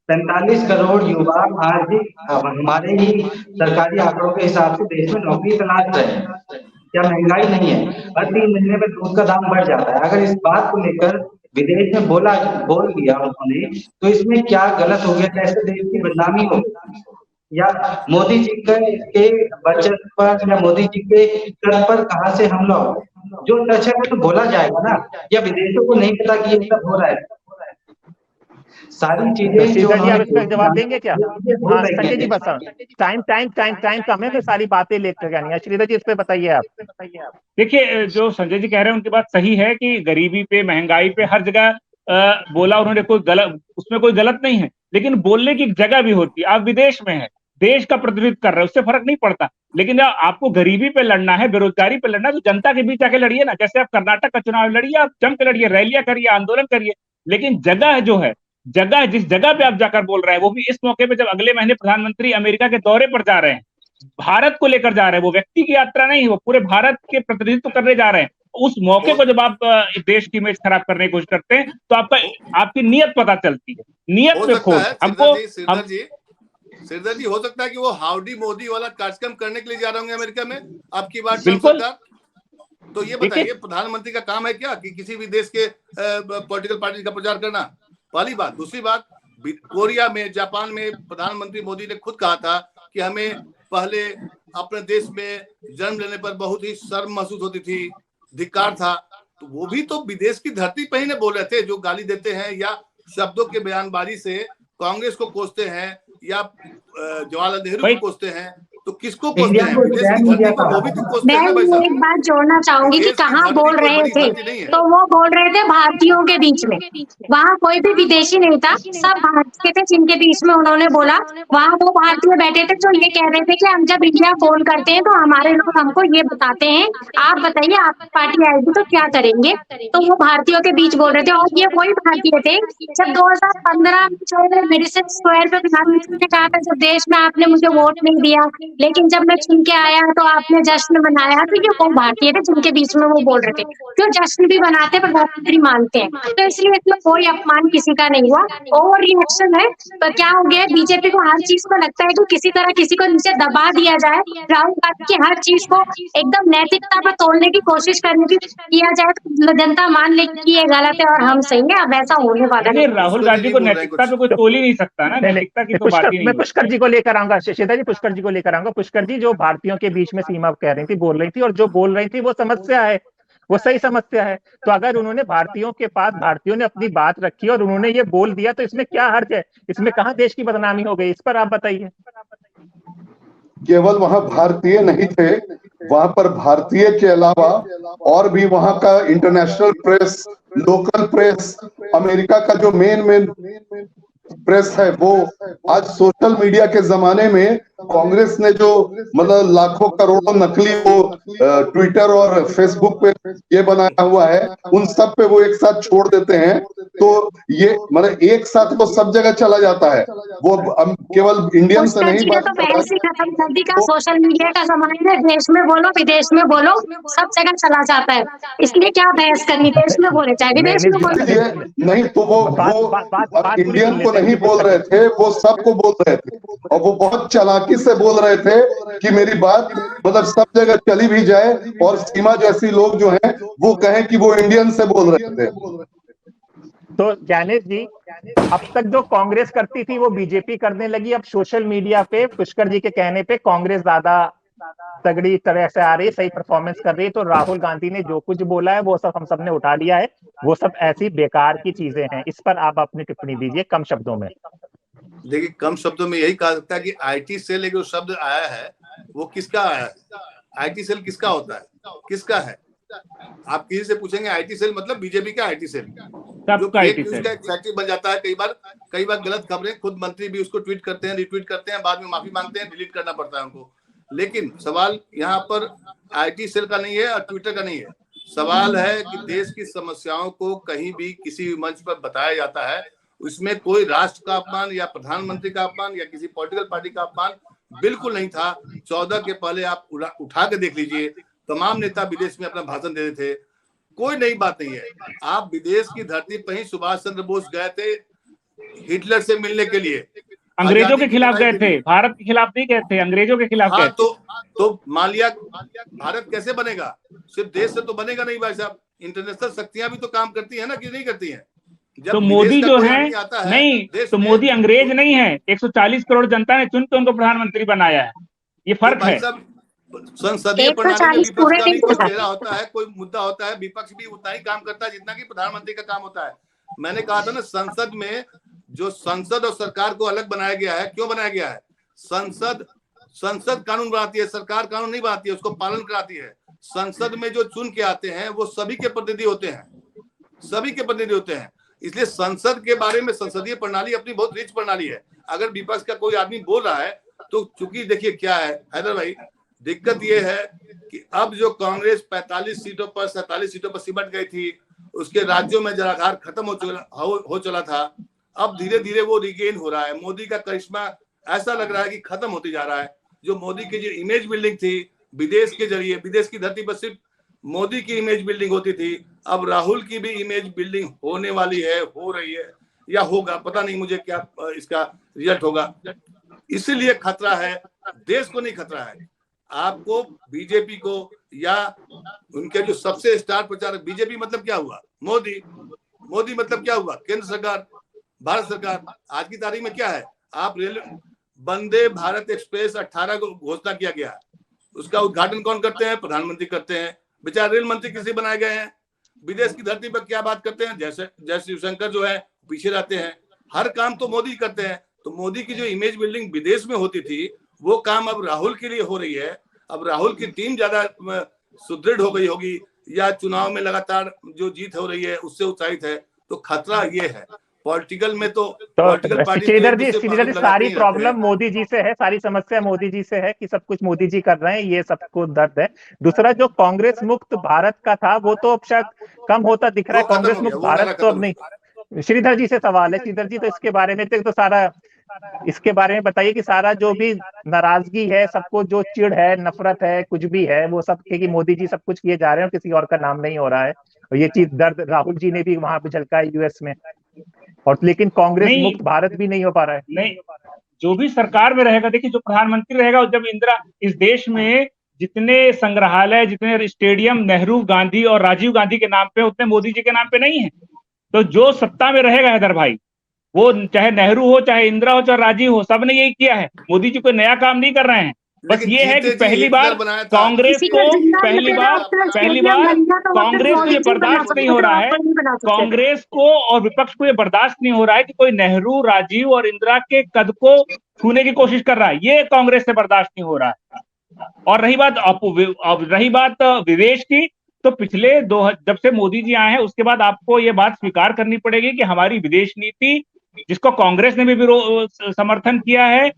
Speaker 6: 45 करोड़ युवा आज भी हमारे ही सरकारी आंकड़ों के हिसाब से देश में नौकरी तलाश रहे हैं। क्या महंगाई नहीं है? हर 3 महीने में दूध का दाम बढ़ जाता है। अगर इस बात को लेकर विदेश में बोल दिया उन्होंने, तो इसमें क्या गलत हो गया? कैसे देश की बदनामी हो? या मोदी जी के बचत पर या मोदी जी के कर पर कहां से हमला हो? जो सच है वो तो बोला जाएगा ना। या विदेशों को नहीं पता कि ये सब हो रहा है? सारी चीजें जो
Speaker 5: श्रीधर जी, आप
Speaker 6: उन्होंने
Speaker 5: इसका जवाब देंगे क्या?
Speaker 6: हो
Speaker 5: हाँ
Speaker 6: रही
Speaker 5: संजय जी,
Speaker 6: है।
Speaker 5: बस टाइम टाइम टाइम टाइम कम है, मैं सारी बातें लेकर आनी है। श्रीधर जी, इस पे बताइए आप।
Speaker 1: देखिए, जो संजय जी कह रहे हैं उनकी बात सही है कि गरीबी पे, महंगाई पे हर जगह बोला उन्होंने, कोई गलत, उसमें कोई गलत नहीं है, लेकिन बोलने की एक जगह भी होती है। आप विदेश में है, देश का प्रतिनिधित्व कर रहे हैं, उससे फर्क नहीं पड़ता। लेकिन जब आपको गरीबी पे लड़ना है, बेरोजगारी पे लड़ना है, तो जनता के बीच आके लड़िए ना। जैसे आप कर्नाटक का चुनाव लड़िए, आप जम के लड़िए, रैलियां करिए, आंदोलन करिए। लेकिन जगह जो है, जगह जिस जगह पे आप जाकर बोल रहे हैं, वो भी इस मौके पे जब अगले महीने प्रधानमंत्री अमेरिका के दौरे पर जा रहे हैं, भारत को लेकर जा रहे हैं, वो व्यक्ति की यात्रा नहीं है, वो पूरे भारत के प्रतिनिधित्व करने जा रहे हैं। उस मौके को जब आप देश की इमेज खराब करने की कोशिश करते हैं, तो आपकी नीयत पता चलती है। नीयत
Speaker 2: हो
Speaker 1: पे
Speaker 2: सकता
Speaker 1: खोट
Speaker 2: है
Speaker 1: हमको
Speaker 2: सिरदर जी हो सकता है कि वो हाउडी मोदी वाला कार्यक्रम करने के लिए जा रहे होंगे अमेरिका में, आपकी बात
Speaker 1: बिल्कुल।
Speaker 2: तो ये बताइए, प्रधानमंत्री का काम है क्या कि किसी भी देश के पॉलिटिकल पार्टी का प्रचार करना? पहली बात। दूसरी बात, कोरिया में, जापान में प्रधानमंत्री मोदी ने खुद कहा था कि हमें पहले अपने देश में जन्म लेने पर बहुत ही शर्म महसूस होती थी, धिक्कार था। तो वो भी तो विदेश की धरती पर ही ने बोल रहे थे। जो गाली देते हैं या शब्दों के बयानबाजी से कांग्रेस को कोसते हैं या जवाहरलाल नेहरू को कोसते हैं, तो किसको कोसते हैं? विदेश की धरती पर वो भी तो कोसते हैं ना भाई साहब।
Speaker 4: मैं एक बात जोड़ना चाहूंगी कि कहाँ बोल रहे थे, तो वो बोल रहे थे भारतीयों के बीच में। वहाँ कोई भी विदेशी नहीं था, सब भारतीय थे जिनके बीच में उन्होंने बोला। वहाँ वो भारतीय बैठे थे जो ये कह रहे थे कि हम जब इंडिया फोन करते हैं तो हमारे लोग हमको ये बताते हैं, आप बताइए आपकी पार्टी आएगी तो क्या करेंगे। तो वो भारतीयों के बीच बोल रहे थे। और ये वही भारतीय थे जब 2015 में मेडिसिन स्क्वायर पे प्रधानमंत्री ने कहा था, जब देश में आपने मुझे वोट नहीं दिया, लेकिन जब मैं चुन के आया तो आपने जश्न मनाया। तो ये वो भारतीय थे जिनके बीच में वो बोल रहे थे। जो जश्न भी मनाते प्रधानमंत्री मानते हैं, तो इसलिए इसमें कोई अपमान किसी का नहीं हुआ। ओवर रिएक्शन है तो क्या हो गया, बीजेपी को हर चीज को लगता है कि किसी तरह किसी को नीचे दबा दिया जाए। राहुल गांधी की हर चीज को एकदम नैतिकता पर तोड़ने की कोशिश किया जाए तो जनता मान ले कि ये गलत है और हम सही है। अब ऐसा होने वाला नहीं।
Speaker 1: राहुल गांधी को नैतिकता पे कोई तोल ही नहीं सकता ना, नैतिकता की तो बात ही नहीं।
Speaker 5: मैं पुष्कर जी को लेकर आऊंगा, श्रीधर जी पुष्कर जी को लेकर आऊंगा। पुष्कर जी, जो भारतीयों के बीच में सीमा कह रही थी, बोल रही थी, और जो बोल रही थी वो समस्या है, वो सही समस्या है। तो अगर उन्होंने भारतीयों के पास, भारतीयों ने अपनी बात रखी और उन्होंने ये बोल दिया, तो इसमें क्या हर्ज है? इसमें कहां देश की बदनामी हो गई? इस पर आप बताइए।
Speaker 3: केवल वहां भारतीय नहीं थे, वहां पर भारतीय के अलावा और भी वहां का international press, local press, America का जो मेन प्रेस है, वो आज सोशल मीडिया के जमाने में कांग्रेस ने जो मतलब लाखों करोड़ों नकली वो ट्विटर और फेसबुक पे ये बनाया हुआ है, उन सब पे वो एक साथ छोड़ देते हैं, तो ये मतलब एक साथ वो सब जगह चला जाता है। वो केवल इंडियन से
Speaker 4: पुष्कर
Speaker 3: नहीं
Speaker 4: जी ने
Speaker 3: बात
Speaker 4: तो
Speaker 3: कर
Speaker 4: बहस ही
Speaker 3: रहा
Speaker 4: खत्म कर दी का सोशल मीडिया का जमाना है, देश में बोलो विदेश में बोलो सब जगह चला जाता है, इसलिए क्या बहस करनी, देश में बोले चाहे विदेश में बोले।
Speaker 3: इसलिए नहीं तो वो
Speaker 5: बात पूरी
Speaker 3: इंडियन
Speaker 5: सुन
Speaker 3: को
Speaker 5: लेते हैं
Speaker 3: नहीं
Speaker 5: जी,
Speaker 3: बोल रहे थे, वो सबको बोल रहे थे, और वो बहुत चालाकी से बोल रहे थे कि मेरी बात मतलब सब जगह चली भी जाए, और सीमा जैसी लोग जो हैं वो कहें कि वो इंडियन से बोल रहे थे।
Speaker 5: तो ज्ञानेश जी, अब तक जो कांग्रेस करती थी वो बीजेपी करने लगी। अब सोशल मीडिया पे पुष्कर जी के कहने पे कांग्रेस ज्यादा तगड़ी तरह से आ रही है, सही परफॉर्मेंस कर रही है। तो राहुल गांधी ने जो कुछ बोला है वो सब हम सब ने उठा लिया है, वो सब ऐसी बेकार की चीजें हैं। इस पर आप अपनी टिप्पणी दीजिए कम शब्दों में।
Speaker 2: देखिए, कम शब्दों में यही कहा सकता है कि आईटी सेल एक जो शब्द आया है वो किसका आया है? आईटी सेल किसका होता है, किसका है? आप किसी से पूछेंगे आईटी सेल मतलब बीजेपी का आईटी सेल, जो फेक न्यूज का एक फैक्ट्री बन जाता है। कई बार गलत खबरें खुद मंत्री भी उसको ट्वीट करते हैं, रिट्वीट करते हैं, बाद में माफी मांगते हैं, डिलीट करना पड़ता है उनको। लेकिन सवाल यहाँ पर आईटी सेल का नहीं है और ट्विटर का नहीं है। सवाल है कि देश की समस्याओं को कहीं भी किसी मंच पर बताया जाता है, उसमें कोई राष्ट्र का अपमान या प्रधानमंत्री का अपमान या किसी पॉलिटिकल पार्टी का अपमान बिल्कुल नहीं था। 14 के पहले आप उठा के देख लीजिए, तमाम नेता विदेश में अपना भाषण दे रहे थे, कोई नई बात नहीं है। आप विदेश की धरती पर ही सुभाष चंद्र बोस गए थे हिटलर से मिलने के लिए,
Speaker 1: अंग्रेजों के खिलाफ गए थे, भारत के खिलाफ नहीं गए थे, अंग्रेजों के खिलाफ गए थे।
Speaker 2: तो मान लिया भारत कैसे बनेगा? सिर्फ देश से तो बनेगा नहीं भाई साहब, इंटरनेशनल शक्तियां भी तो काम करती है ना, कि नहीं करती है?
Speaker 1: तो मोदी जो है नहीं, तो मोदी अंग्रेज नहीं है, 140 करोड़ जनता ने चुन के उनको प्रधानमंत्री बनाया है, ये फर्क है।
Speaker 2: संसदीय प्रणाली में विपक्ष का भी कोई चेहरा होता है, कोई मुद्दा होता है, विपक्ष भी उतना ही काम करता है जितना कि प्रधानमंत्री का काम होता है। मैंने कहा था ना, संसद में जो संसद और सरकार को अलग बनाया गया है, क्यों बनाया गया है? संसद कानून बनाती है, सरकार कानून नहीं बनाती है, उसको पालन कराती है। संसद में जो चुन के आते हैं वो सभी के प्रतिनिधि होते हैं, सभी के प्रतिनिधि होते हैं। इसलिए संसद के बारे में संसदीय प्रणाली अपनी बहुत रिच प्रणाली है। अगर विपक्ष का कोई आदमी बोल रहा है तो चूंकि देखिए क्या है हैदर भाई, दिक्कत ये है कि अब जो कांग्रेस 45 सीटों पर 47 सीटों पर सिमट गई थी, उसके राज्यों में जनाधार खत्म हो चला था, अब धीरे धीरे वो रिगेन हो रहा है। मोदी का करिश्मा ऐसा लग रहा है कि खत्म होती जा रहा है। जो मोदी की जो इमेज बिल्डिंग थी विदेश के जरिए, विदेश की धरती पर सिर्फ मोदी की इमेज बिल्डिंग होती थी, अब राहुल की भी इमेज बिल्डिंग होने वाली है, हो रही है या होगा, पता नहीं मुझे क्या इसका रिजल्ट होगा। इसीलिए खतरा है, देश को नहीं खतरा है, आपको बीजेपी को या उनके जो सबसे स्टार प्रचारक। बीजेपी मतलब क्या हुआ? मोदी। मोदी मतलब क्या हुआ? केंद्र सरकार, भारत सरकार। आज की तारीख में क्या है? आप वंदे भारत एक्सप्रेस 18 को घोषणा किया गया, उसका उद्घाटन कौन करते हैं? प्रधानमंत्री करते हैं। बेचारे रेल मंत्री किसी बनाए गए हैं। विदेश की धरती पर क्या बात करते हैं? जैसे शिवशंकर जो है पीछे रहते हैं, हर काम तो मोदी करते हैं। तो मोदी की जो इमेज बिल्डिंग विदेश में होती थी वो काम अब राहुल के लिए हो रही है। अब राहुल की टीम ज्यादा सुदृढ़ हो गई होगी या चुनाव में लगातार जो जीत हो रही है उससे उत्साहित है। तो खतरा ये है पॉलिटिकल में। तो पॉलिटिकल पार्टी
Speaker 5: श्रीधर जी सारी प्रॉब्लम मोदी जी से है, सारी समस्या मोदी जी से है कि सब कुछ मोदी जी कर रहे हैं, ये सबको दर्द है। दूसरा जो कांग्रेस मुक्त भारत का था वो तो अब शायद कम होता दिख रहा है। कांग्रेस मुक्त भारत तो अब नहीं। श्रीधर जी से सवाल है, श्रीधर जी तो इसके बारे में तो सारा इसके बारे में बताइए कि सारा जो भी नाराजगी है, सबको जो चिढ़ है, नफरत है, कुछ भी है, वो सब कि मोदी जी सब कुछ किए जा रहे हैं और किसी और का नाम नहीं हो रहा है। और ये चीज दर्द राहुल जी ने भी वहां पे झलका है यूएस में, और लेकिन कांग्रेस मुक्त भारत भी नहीं हो पा रहा है।
Speaker 1: नहीं, जो भी सरकार में रहेगा, देखिए जो प्रधानमंत्री रहेगा, जब इंदिरा, इस देश में जितने संग्रहालय, जितने स्टेडियम नेहरू, गांधी और राजीव गांधी के नाम पे, उतने मोदी जी के नाम पे नहीं है। तो जो सत्ता में रहेगा हैदर भाई, वो चाहे नेहरू हो, चाहे इंदिरा हो, चाहे राजीव हो, सबने यही किया है। मोदी जी कोई नया काम नहीं कर रहे हैं। बस ये है कि पहली बार कांग्रेस को कांग्रेस को ये बर्दाश्त नहीं हो रहा है, कांग्रेस को और विपक्ष को ये बर्दाश्त नहीं हो रहा है कि कोई नेहरू, राजीव और इंदिरा के कद को छूने की कोशिश कर रहा है। ये कांग्रेस से बर्दाश्त नहीं हो रहा है। और रही बात विदेश की, तो जब से मोदी जी आए हैं उसके बाद आपको ये बात स्वीकार करनी पड़ेगी कि हमारी विदेश नीति जिसको कांग्रेस ने भी समर्थन किया है,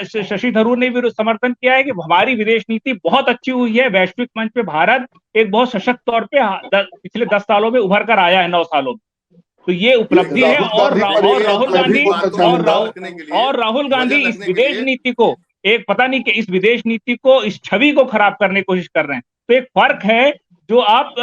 Speaker 1: शशि थरूर ने भी समर्थन किया है कि हमारी विदेश नीति बहुत अच्छी हुई है। वैश्विक मंच पे भारत एक बहुत सशक्त तौर पे पिछले 10 सालों में उभर कर आया है, 9 सालों में। तो ये उपलब्धि है। और राहुल गांधी इस विदेश नीति को एक पता नहीं कि इस विदेश नीति को, इस छवि को खराब करने की कोशिश कर रहे हैं। तो एक फर्क है जो आप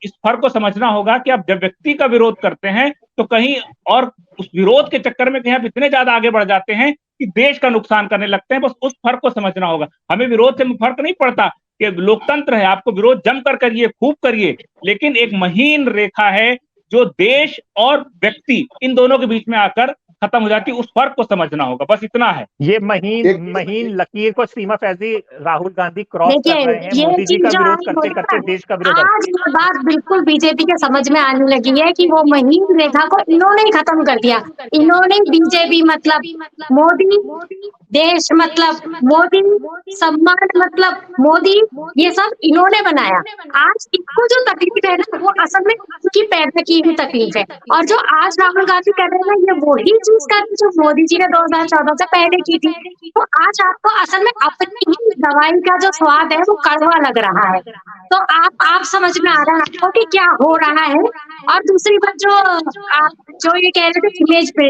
Speaker 1: इस फर्क को समझना होगा कि आप जब व्यक्ति का विरोध करते हैं तो कहीं और उस विरोध के चक्कर में कहीं आप इतने ज्यादा आगे बढ़ जाते हैं कि देश का नुकसान करने लगते हैं। बस उस फर्क को समझना होगा। हमें विरोध से फर्क नहीं पड़ता कि लोकतंत्र है, आपको विरोध जम कर करिए, खूब करिए, लेकिन एक महीन रेखा है जो देश और व्यक्ति इन दोनों के बीच में आकर खत्म हो जाती है। उस फर्क को समझना होगा, बस इतना है।
Speaker 5: ये महीन लकीर को सीमा फैजी राहुल गांधी क्रॉस कर रहे हैं। मोदी जी का विरोध करते करते देश का विरोध।
Speaker 4: आज ये बात बिल्कुल बीजेपी के समझ में आने लगी है कि वो महीन रेखा को इन्होंने ही खत्म कर दिया। इन्होंने बीजेपी मतलब मोदी, देश मतलब मोदी, सम्मान मतलब मोदी, ये सब इन्होंने बनाया। आज इनको जो तकलीफ है ना, वो असल में उनकी पैदा की हुई तकलीफ है। और जो आज राहुल गांधी कर रहे हैं, ये वही चीज कर जो मोदी जी ने 2014 से पहले की थी। तो आज आपको असल में अपनी ही दवाई का जो स्वाद है वो कड़वा लग रहा है। तो आप समझ में आ रहा है आपको कि क्या हो रहा है। और दूसरी बात जो ये कह रहे थे इमेज पे,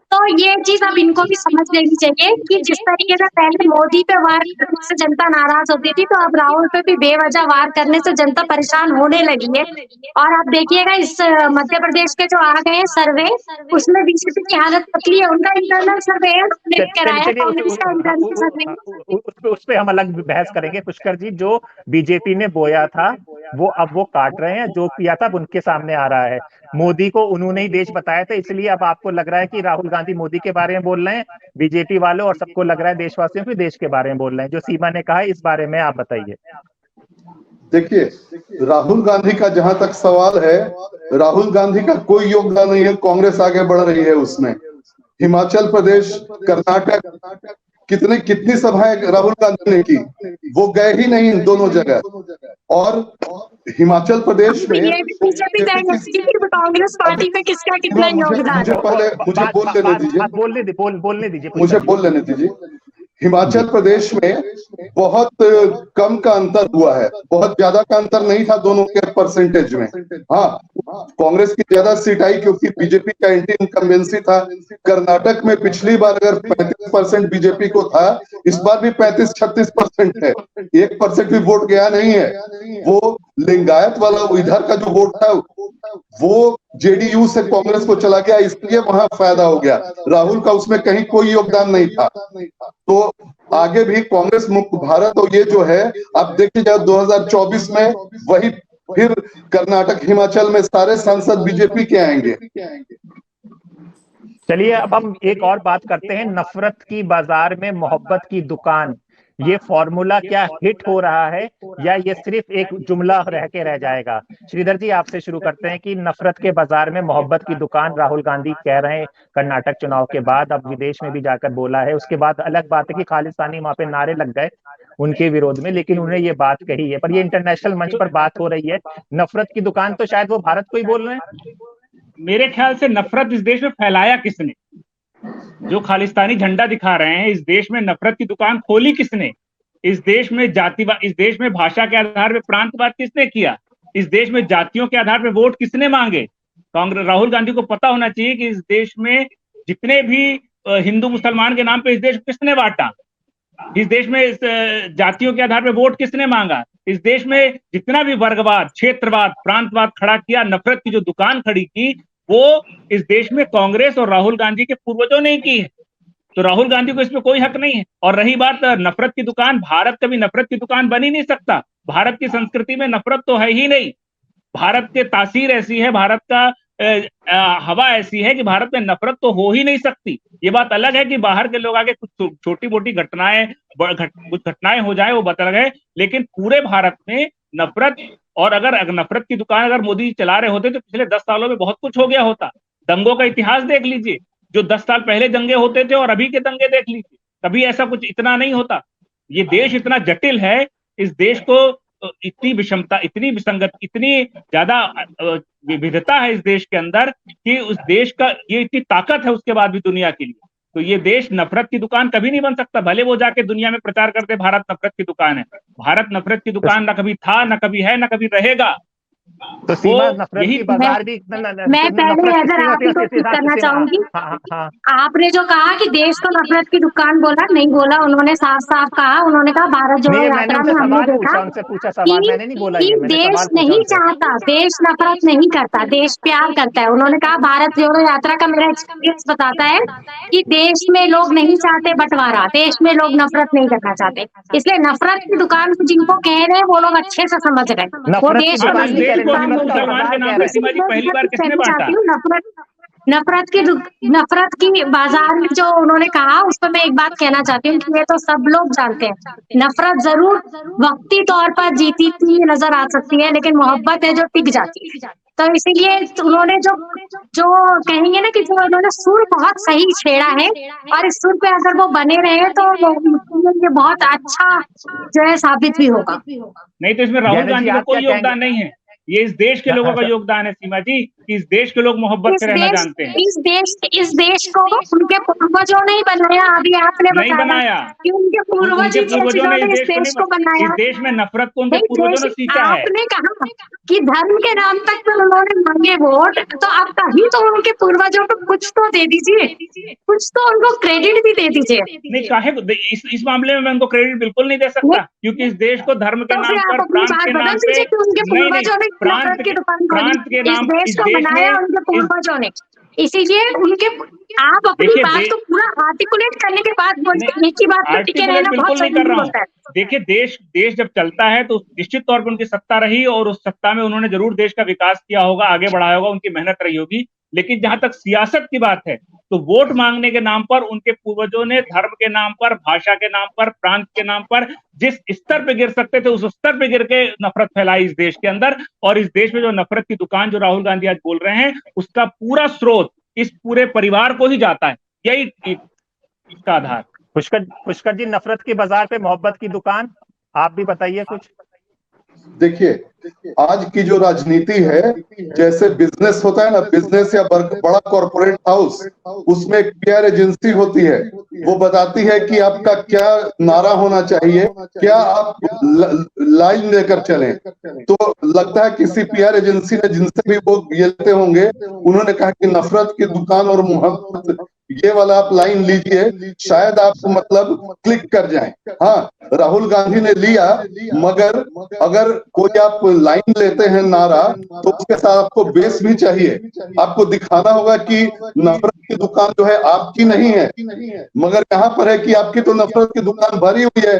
Speaker 4: तो ये चीज अब इनको भी समझ लेनी चाहिए कि जिस तरीके से पहले मोदी पे वार करने से जनता नाराज होती थी, तो अब राहुल पे भी बेवजह वार करने से जनता परेशान होने लगी है। और आप देखिएगा इस मध्य प्रदेश के जो आ गए सर्वे, उसमें बीजेपी की हालत पतली है। उनका इंटरनल सर्वे है, कांग्रेस का इंटरनल सर्वे।
Speaker 5: उस पे हम अलग बहस करेंगे। पुष्कर जी, जो बीजेपी ने बोया था वो अब वो काट रहे हैं, जो किया था उनके सामने आ रहा है। मोदी को उन्होंने ही देश बताया था, इसलिए अब आपको लग रहा है कि राहुल गांधी मोदी के बारे में बोल रहे हैं, बीजेपी वालों, और सबको लग रहा है देशवासियों को देश के बारे में बोल रहे हैं। जो सीमा ने कहा इस बारे में आप बताइए।
Speaker 3: देखिए, राहुल गांधी का जहां तक सवाल है, राहुल गांधी का कोई योगदान नहीं है। कांग्रेस आगे बढ़ रही है उसमें। हिमाचल प्रदेश, कर्नाटक, कितनी सभाएं राहुल गांधी ने की, वो गए ही नहीं इन दोनों जगह। और हिमाचल प्रदेश में
Speaker 4: कांग्रेस पार्टी में किसका कितना योगदान?
Speaker 3: मुझे
Speaker 5: बोलने दीजिए,
Speaker 3: मुझे बोल लेने दीजिए। हिमाचल प्रदेश में बहुत कम का अंतर हुआ है, बहुत ज्यादा का अंतर नहीं था दोनों के परसेंटेज में। हाँ, कांग्रेस की ज्यादा सीट आई क्योंकि बीजेपी का एंटी इनकम्बेंसी था। कर्नाटक में पिछली बार अगर 35% बीजेपी को था, इस बार भी 35-36% है। 1% भी वोट गया नहीं है। वो लिंगायत वाला इधर का जो वोट था वो जेडीयू से कांग्रेस को चला गया, इसलिए वहां फायदा हो गया। राहुल का उसमें कहीं कोई योगदान नहीं था। तो आगे भी कांग्रेस मुक्त भारत, और ये जो है आप देखिए 2024 में वही फिर कर्नाटक, हिमाचल में सारे सांसद बीजेपी के आएंगे।
Speaker 5: चलिए अब हम एक और बात करते हैं। नफरत की बाजार में मोहब्बत की दुकान, ये फॉर्मूला क्या हिट हो रहा है या ये सिर्फ एक जुमला रह के रह जाएगा? श्रीधर जी, आपसे शुरू करते हैं कि नफरत के बाजार में मोहब्बत की दुकान राहुल गांधी कह रहे हैं कर्नाटक चुनाव के बाद, अब विदेश में भी जाकर बोला है। उसके बाद अलग बात है कि खालिस्तानी वहां पे नारे लग गए उनके विरोध में, लेकिन उन्होंने ये बात कही है। पर ये इंटरनेशनल मंच पर बात हो रही है। नफरत की दुकान तो शायद वो भारत को ही बोल रहे हैं।
Speaker 1: मेरे ख्याल से नफरत इस देश में फैलाया किसने? जो खालिस्तानी झंडा दिखा रहे हैं, इस देश में नफरत की दुकान खोली किसने? इस देश में जातिवाद, इस देश में भाषा के आधार पर प्रांतवाद किसने किया? इस देश में जातियों के आधार पर वोट किसने मांगे? कांग्रेस, राहुल गांधी को पता होना चाहिए कि इस देश में जितने भी हिंदू मुसलमान के नाम पे इस देश को किसने बांटा? इस देश में जातियों के आधार पर वोट किसने मांगा? इस देश में जितना भी वर्गवाद, क्षेत्रवाद, प्रांतवाद खड़ा किया, नफरत की जो दुकान खड़ी की, वो इस देश में कांग्रेस और राहुल गांधी के पूर्वजों ने की है। तो राहुल गांधी को इसमें कोई हक नहीं है। और रही बात नफरत की दुकान, भारत कभी नफरत की दुकान बन ही नहीं सकता। भारत की संस्कृति में नफरत तो है ही नहीं। भारत के तासीर ऐसी है, भारत का हवा ऐसी है कि भारत में नफरत तो हो ही नहीं सकती। ये बात अलग है कि बाहर के लोग आगे कुछ छोटी मोटी घटनाएं, कुछ घटनाएं हो जाए वो बता गए, लेकिन पूरे भारत में नफरत, और अगर नफरत की दुकान अगर मोदी चला रहे होते तो पिछले 10 सालों में बहुत कुछ हो गया होता। दंगों का इतिहास देख लीजिए, जो 10 साल पहले दंगे होते थे और अभी के दंगे देख लीजिए, कभी ऐसा कुछ इतना नहीं होता। ये देश इतना जटिल है, इस देश को इतनी विषमता, इतनी विसंगत, इतनी ज्यादा विविधता है इस देश के अंदर कि उस देश का ये इतनी ताकत है उसके बाद भी दुनिया के लिए। तो ये देश नफरत की दुकान कभी नहीं बन सकता, भले वो जाके दुनिया में प्रचार करते भारत नफरत की दुकान है। भारत नफरत की दुकान ना कभी था, ना कभी है, ना कभी रहेगा।
Speaker 5: तो सीमा, नफरत
Speaker 1: यही
Speaker 5: की बाजार भी
Speaker 4: मैं पहले अगर आप ही को ठीक करना चाहूंगी। आपने जो कहा कि देश को नफरत की दुकान बोला, नहीं बोला, उन्होंने साफ साफ कहा, उन्होंने कहा भारत जोड़ो यात्रा में हमने देखा कि देश नहीं चाहता, देश नफरत नहीं करता, देश प्यार करता है। उन्होंने कहा भारत जोड़ो यात्रा का मेरा एक्सपीरियंस बताता है कि देश में लोग नहीं चाहते बंटवारा, देश में लोग नफरत नहीं करना चाहते। इसलिए नफरत की दुकान जिनको कह रहे हैं वो लोग अच्छे से समझ रहे हैं। वो देश
Speaker 1: मुसलमान के नाम पे सीमा जी पहली बार किसने बांटा?
Speaker 4: नफरत की बाजार में जो उन्होंने कहा उस पर मैं एक बात कहना चाहती हूँ कि ये तो सब लोग जानते हैं, नफरत जरूर वक्ती तौर पर जीती नजर आ सकती है, लेकिन मोहब्बत है जो टिक जाती है। तो इसीलिए उन्होंने जो कहेंगे ना कि जो उन्होंने सुर बहुत सही छेड़ा है, और इस सुर पे अगर वो बने रहे तो ये बहुत अच्छा जो है साबित भी होगा।
Speaker 1: नहीं तो इसमें राहुल गांधी का कोई योगदान नहीं है, ये इस देश के लोगों का योगदान है सीमा जी, कि इस देश के लोग मोहब्बत से रहना जानते हैं।
Speaker 4: इस देश को उनके पूर्वजों ने ही बनाया। अभी आपने
Speaker 1: बताया
Speaker 4: कि उनके पूर्वजों ने इस देश को बनाया।
Speaker 1: इस देश में नफरत को उनके पूर्वजों ने सींचा है।
Speaker 4: आपने कहा कि धर्म के नाम तक तो उन्होंने मांगे वोट, तो आप कहीं तो उनके पूर्वजों को कुछ तो दे दीजिए, कुछ तो उनको क्रेडिट भी दे दीजिए।
Speaker 1: नहीं, काहे इस मामले में मैं उनको क्रेडिट बिल्कुल नहीं दे सकता, क्योंकि इस देश को धर्म के नाम पर, प्रांत के नाम पे, प्रांत के नाम, इस देश में
Speaker 4: उनके पूर्वजों ने, इसीलिए उनके आप अपनी बात को पूरा आर्टिकुलेट करने के बाद बोलते एक ही बात पर टिके रहना बहुत जरूरी होता है।
Speaker 1: देखिए, देश जब चलता है तो निश्चित तौर पर उनकी सत्ता रही, और उस सत्ता में उन्होंने जरूर देश का विकास किया होगा, आगे बढ़ाया होगा, उनकी मेहनत रही होगी। लेकिन जहां तक सियासत की बात है तो वोट मांगने के नाम पर उनके पूर्वजों ने धर्म के नाम पर, भाषा के नाम पर, प्रांत के नाम पर जिस स्तर पे गिर सकते थे उस स्तर पे गिर के नफरत फैलाई इस देश के अंदर। और इस देश में जो नफरत की दुकान जो राहुल गांधी आज बोल रहे हैं, उसका पूरा स्रोत इस पूरे परिवार को ही जाता है, यही इसका आधार।
Speaker 5: पुष्कर जी, नफरत की बाजार पे मोहब्बत की दुकान, आप भी बताइए कुछ।
Speaker 3: देखिए, आज की जो राजनीति है, जैसे बिजनेस होता है ना, बिजनेस या बड़ा कॉर्पोरेट हाउस, उसमें एक पीआर एजेंसी होती है, वो बताती है कि आपका क्या नारा होना चाहिए, क्या आप लाइन लेकर चलें। तो लगता है किसी पीआर एजेंसी ने, जिनसे भी वो ये लेते होंगे, उन्होंने कहा कि नफरत की दुकान और मोहब्बत, ये वाला आप लाइन लीजिए, शायद आपको मतलब क्लिक कर जाए। हाँ, राहुल गांधी ने लिया, मगर अगर कोई आप लाइन लेते हैं नारा, तो उसके साथ आपको बेस भी चाहिए। आपको दिखाना होगा कि नफरत की दुकान जो है आपकी नहीं है, मगर यहाँ पर है कि आपकी तो नफरत की दुकान भरी हुई है।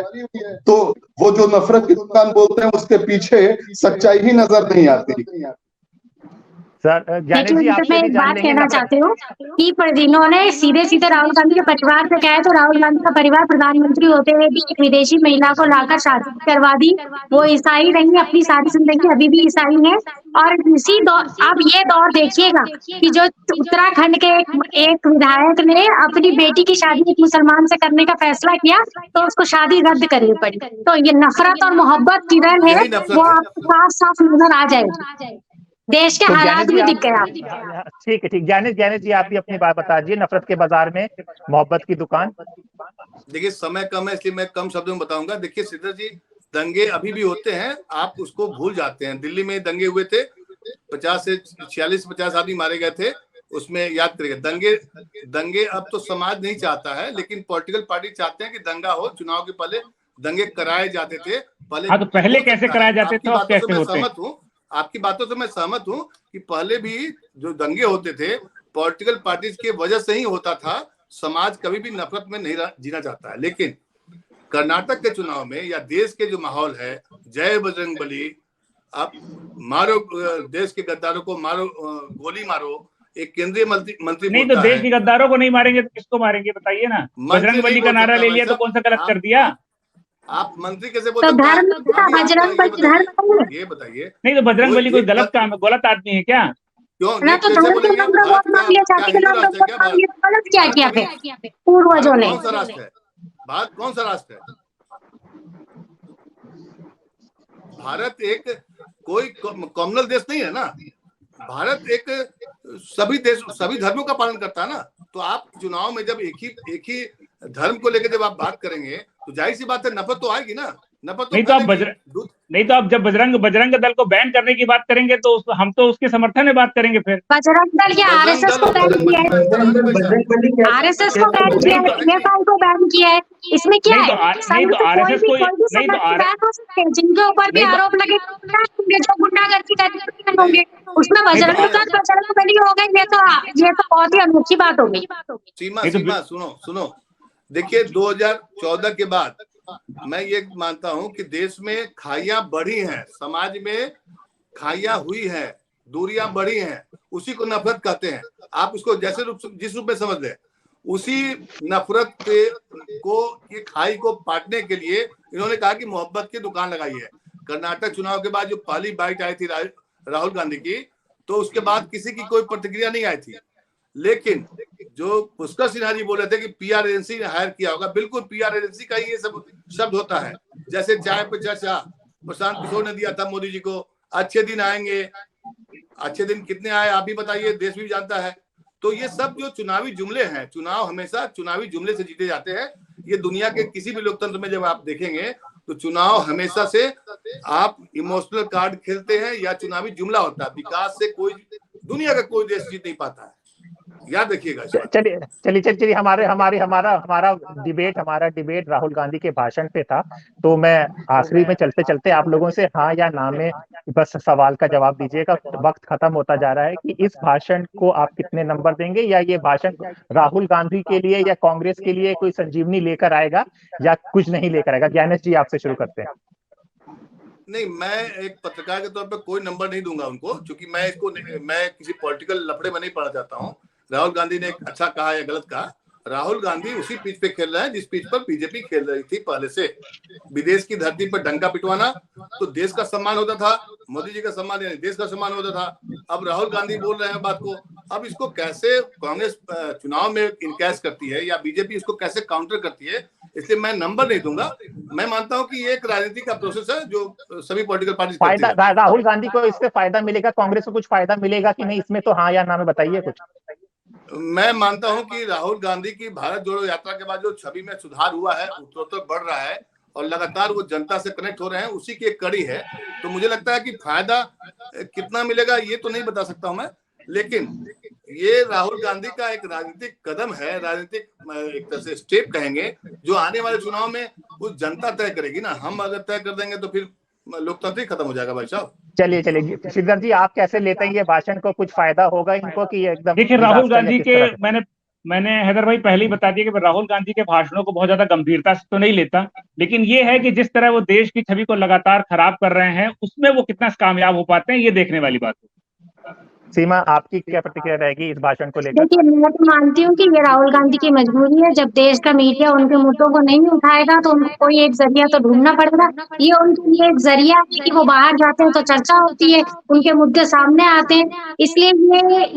Speaker 3: तो वो जो नफरत की दुकान बोलते हैं, उसके पीछे सच्चाई ही नजर नहीं आती।
Speaker 4: लेकिन मैं एक बात कहना चाहती हूँ कि जिन्होंने सीधे राहुल गांधी के परिवार पे कहा, तो राहुल गांधी का परिवार प्रधानमंत्री होते हुए भी एक विदेशी महिला को लाकर शादी करवा दी। वो ईसाई रही, अपनी सारी जिंदगी अभी भी ईसाई है। और इसी दौर, आप ये दौर देखिएगा कि जो उत्तराखंड के एक विधायक ने अपनी बेटी की शादी एक मुसलमान से करने का फैसला किया, तो उसको शादी रद्द करनी पड़ी। तो ये नफरत और मोहब्बत की रन है, वो आपको साफ साफ नजर आ जाएगी। देश के हालात भी दिख गया।
Speaker 5: ठीक है, ज्ञानेश जी, आप भी अपनी बात बता दीजिए, नफरत के बाजार में मोहब्बत की दुकान।
Speaker 2: देखिए, समय कम है, इसलिए मैं कम शब्दों में बताऊंगा। देखिए श्रीधर जी, दंगे अभी भी होते हैं, आप उसको भूल जाते हैं। दिल्ली में दंगे हुए थे, 50 से 46-50 आदमी मारे गए थे, उसमें याद करिएगा। दंगे अब तो समाज नहीं चाहता है, लेकिन पॉलिटिकल पार्टी चाहते हैं कि दंगा हो। चुनाव के पहले दंगे कराए जाते थे,
Speaker 1: पहले कैसे कराए जाते थे, अब कैसे होते हैं?
Speaker 2: आपकी बातों से मैं सहमत हूँ कि पहले भी जो दंगे होते थे, पॉलिटिकल पार्टीज की वजह से ही होता था। समाज कभी भी नफरत में नहीं जीना चाहता है। लेकिन कर्नाटक के चुनाव में या देश के जो माहौल है, जय बजरंगबली, आप मारो देश के गद्दारों को, मारो गोली मारो, एक केंद्रीय मंत्री
Speaker 1: नहीं तो देश के गद्दारों को नहीं मारेंगे तो किसको मारेंगे, बताइए ना। बजरंगबली का नारा ले लिया तो कौन सा गलत कर दिया?
Speaker 2: आप मंत्री कैसे
Speaker 4: बोलते हैं?
Speaker 2: ये बताइए।
Speaker 1: नहीं तो बजरंगबली कोई गलत काम है, गलत आदमी है क्या?
Speaker 2: क्यों नहीं?
Speaker 4: क्या किया पूर्वजों ने?
Speaker 2: कौन सा राष्ट्र है? भारत कौन सा राष्ट्र है? भारत एक कोई कॉमनल देश नहीं है ना। भारत एक सभी धर्मों का पालन करता है ना, तो आप चुनाव में जब एक ही धर्म को लेकर जब आप बात करेंगे तो जाहिर सी बात है नफरत तो आएगी ना। नफरत तो
Speaker 1: नहीं तो आप जब बजरंग दल को बैन करने की बात करेंगे तो हम तो उसके समर्थन में बात करेंगे। फिर
Speaker 4: बजरंग दल या आरएसएस को बैन किया है, आरएसएस को बैन किया है, पीएफआई को बैन किया है, इसमें क्या है?
Speaker 1: नहीं तो आरएसएस को नहीं तो
Speaker 4: जिनके ऊपर भी आरोप लगे जो गुंडागर्दी करते होंगे उसमें बजरंग बली हो गई। ये तो बहुत ही अनोखी बात हो गई।
Speaker 2: सीमा सुनो, देखिए 2014 के बाद मैं ये मानता हूं कि देश में खाइयां बढ़ी हैं, समाज में खाइयां हुई हैं, दूरियां बढ़ी हैं, उसी को नफरत कहते हैं। आप उसको जिस रूप में समझ ले, उसी नफरत को ये खाई को पाटने के लिए इन्होंने कहा कि मोहब्बत की दुकान लगाई है। कर्नाटक चुनाव के बाद जो पहली बाइट आई थी राहुल गांधी की, तो उसके बाद किसी की कोई प्रतिक्रिया नहीं आई थी। लेकिन जो पुष्कर सिन्हा जी बोल रहे थे कि पीआर एजेंसी ने हायर किया होगा, बिल्कुल पीआर एजेंसी का ये सब शब्द होता है। जैसे चाय पे चर्चा प्रशांत किशोर ने दिया था मोदी जी को, अच्छे दिन आएंगे, अच्छे दिन कितने आए आप भी बताइए, देश भी जानता है। तो ये सब जो चुनावी जुमले हैं, चुनाव हमेशा चुनावी जुमले से जीते जाते हैं। ये दुनिया के किसी भी लोकतंत्र में जब आप देखेंगे तो चुनाव हमेशा से आप इमोशनल कार्ड खेलते हैं या चुनावी जुमला होता है। विकास से दुनिया का कोई देश जीत नहीं पाता है, याद रखिएगा।
Speaker 5: चलिए हमारा डिबेट राहुल गांधी के भाषण पे था। तो मैं आखिरी में चलते चलते आप लोगों से हाँ या ना में बस सवाल का जवाब दीजिएगा। वक्त खत्म होता जा रहा है कि इस भाषण को आप कितने नंबर देंगे, या ये भाषण राहुल गांधी के लिए या कांग्रेस के लिए कोई संजीवनी लेकर आएगा या कुछ नहीं लेकर आएगा? ज्ञानेश जी आपसे शुरू करते हैं।
Speaker 2: नहीं, मैं एक पत्रकार के तौर पर कोई नंबर नहीं दूंगा उनको, क्योंकि मैं किसी पॉलिटिकल लफड़े में नहीं पढ़ना चाहता हूँ। राहुल गांधी ने अच्छा कहा या गलत कहा, राहुल गांधी उसी पिच पे खेल रहा है जिस पिच पर बीजेपी खेल रही थी पहले से। विदेश की धरती पर डंका पिटवाना तो देश का सम्मान होता था, मोदी जी का सम्मान यानी देश का सम्मान होता था। अब राहुल गांधी बोल रहे हैं बात को, अब इसको कैसे कांग्रेस चुनाव में इनकैश करती है या बीजेपी इसको कैसे काउंटर करती है, इसलिए मैं नंबर नहीं दूंगा। मैं मानता हूँ कि ये एक राजनीति का प्रोसेस है जो सभी पॉलिटिकल पार्टी
Speaker 5: फायदा राहुल गांधी को इससे फायदा मिलेगा, कांग्रेस को कुछ फायदा मिलेगा कि नहीं, इसमें तो हाँ या ना में बताइए कुछ।
Speaker 2: मैं मानता हूं कि राहुल गांधी की भारत जोड़ो यात्रा के बाद जो छवि में सुधार हुआ है, उत्तरोत्तर बढ़ रहा है और लगातार वो जनता से कनेक्ट हो रहे हैं, उसी की एक कड़ी है। तो मुझे लगता है कि फायदा कितना मिलेगा ये तो नहीं बता सकता हूं मैं, लेकिन ये राहुल गांधी का एक राजनीतिक कदम है, राजनीतिक एक तरह से स्टेप कहेंगे, जो आने वाले चुनाव में कुछ जनता तय करेगी ना। हम अगर तय कर देंगे तो फिर लोकतंत्र ही खत्म हो जाएगा भाई साहब।
Speaker 5: चलिए श्रीधर जी, आप कैसे लेते हैं ये भाषण को? कुछ फायदा होगा इनको कि एकदम?
Speaker 1: देखिए, राहुल गांधी के मैंने हैदर भाई पहले ही बता दिया कि राहुल गांधी के भाषणों को बहुत ज्यादा गंभीरता से तो नहीं लेता, लेकिन ये है कि जिस तरह वो देश की छवि को लगातार खराब कर रहे हैं, उसमें वो कितना कामयाब हो पाते हैं, ये देखने वाली बात है।
Speaker 5: सीमा, आपकी क्या प्रतिक्रिया रहेगी इस भाषण को लेकर?
Speaker 4: देखिए, मैं तो मानती हूँ कि ये राहुल गांधी की मजबूरी है। जब देश का मीडिया उनके मुद्दों को नहीं उठाएगा तो उनको कोई एक जरिया तो ढूंढना पड़ेगा। ये उनके लिए एक जरिया है कि वो बाहर जाते हैं तो चर्चा होती है, उनके मुद्दे सामने आते हैं। इसलिए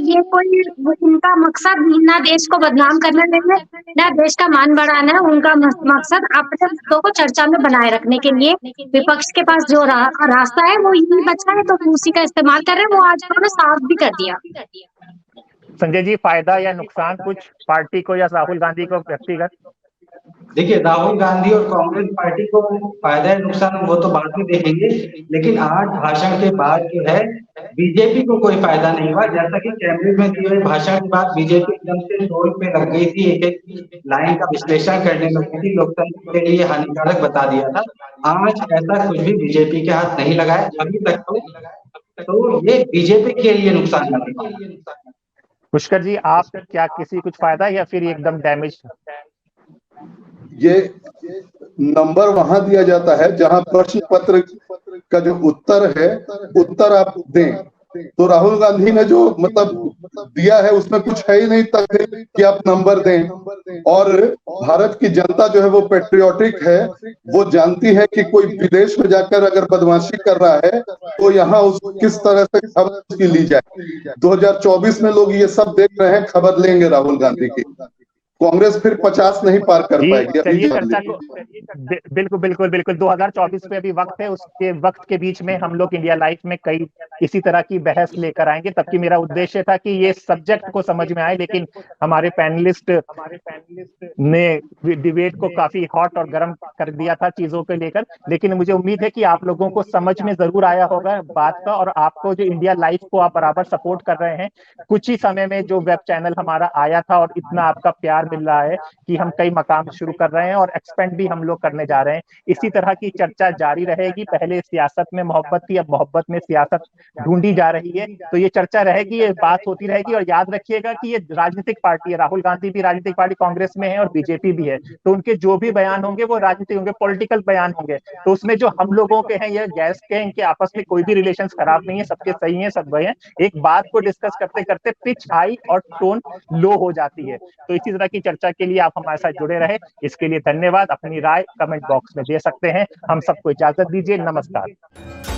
Speaker 4: ये कोई उनका मकसद ना देश को बदनाम करना है, ना देश का मान बढ़ाना है। उनका मकसद अपने मुद्दों को चर्चा में बनाए रखने के लिए विपक्ष के पास जो रास्ता है वो यही बचा है, तो उसी का इस्तेमाल कर रहे हैं। वो आज उन्होंने साफ भी कर दिया।
Speaker 5: संजय जी, फायदा या नुकसान कुछ पार्टी को या राहुल गांधी को व्यक्तिगत?
Speaker 6: देखिए, राहुल गांधी और कांग्रेस पार्टी को फायदा या नुकसान वो तो बाद में देखेंगे, लेकिन आज भाषण के बाद जो है बीजेपी को कोई फायदा नहीं हुआ। जैसा कि कैम्ब्रिज में दिए भाषण के बाद बीजेपी एकदम से टोल पे लग गई थी, एक एक लाइन का विश्लेषण करने में लगी थी, लोकतंत्र के लिए हानिकारक बता दिया था। आज ऐसा कुछ भी बीजेपी के हाथ नहीं लगा है अभी तक, तो ये बीजेपी के लिए नुकसान है।
Speaker 5: पुष्कर जी, आप क्या किसी कुछ फायदा या फिर एकदम डैमेज?
Speaker 3: ये नंबर वहां दिया जाता है जहां प्रश्न पत्र का जो उत्तर है, उत्तर आप दें। तो राहुल गांधी ने जो मतलब दिया है उसमें कुछ है ही नहीं तक कि आप नंबर दें। और भारत की जनता जो है वो पेट्रियोटिक है, वो जानती है कि कोई विदेश में जाकर अगर बदमाशी कर रहा है तो यहाँ उसको किस तरह से खबर की ली जाए। 2024 में लोग ये सब देख रहे हैं, खबर लेंगे राहुल गांधी की। कांग्रेस फिर 50 नहीं पार कर
Speaker 5: जी
Speaker 3: पाएगी। अभी
Speaker 5: चलिए
Speaker 3: जान
Speaker 5: चर्चा
Speaker 3: लीजिए।
Speaker 5: को बिल्कुल बिल्कुल बिल्कुल 2024 पे अभी वक्त है, उसके वक्त के बीच में हम लोग इंडिया लाइफ में कई इसी तरह की बहस लेकर आएंगे। तबकि मेरा उद्देश्य था कि ये सब्जेक्ट को समझ में आए, लेकिन हमारे पैनलिस्ट ने डिबेट को काफी हॉट और गर्म कर दिया था चीजों को लेकर। लेकिन मुझे उम्मीद है कि आप लोगों को समझ में जरूर आया होगा बात का, और आपको जो इंडिया लाइफ को आप बराबर सपोर्ट कर रहे हैं, कुछ ही समय में जो वेब चैनल हमारा आया था और इतना आपका प्यार मिल रहा है कि हम कई मकाम शुरू कर रहे हैं और एक्सपेंड भी हम लोग करने जा रहे हैं। इसी तरह की चर्चा जारी रहेगी। पहले सियासत में मोहब्बत थी, अब मोहब्बत में सियासत ढूंढी जा रही है। तो ये चर्चा रहेगी, ये बात होती रहेगी। और याद रखिएगा कि ये राजनीतिक पार्टी है, राहुल गांधी भी राजनीतिक पार्टी कांग्रेस में है और बीजेपी भी है, तो उनके जो भी बयान होंगे वो राजनीतिक होंगे, पॉलिटिकल बयान होंगे। तो उसमें जो हम लोगों के हैं या गैस के, इनके आपस में कोई भी रिलेशन खराब नहीं है, सबके सही है, सब गए हैं। एक बात को डिस्कस करते करते पिच हाई और टोन लो हो जाती है। तो इसी तरह की चर्चा के लिए आप हमारे साथ जुड़े रहे, इसके लिए धन्यवाद। अपनी राय कमेंट बॉक्स में दे सकते हैं। हम सबको इजाजत दीजिए, नमस्कार।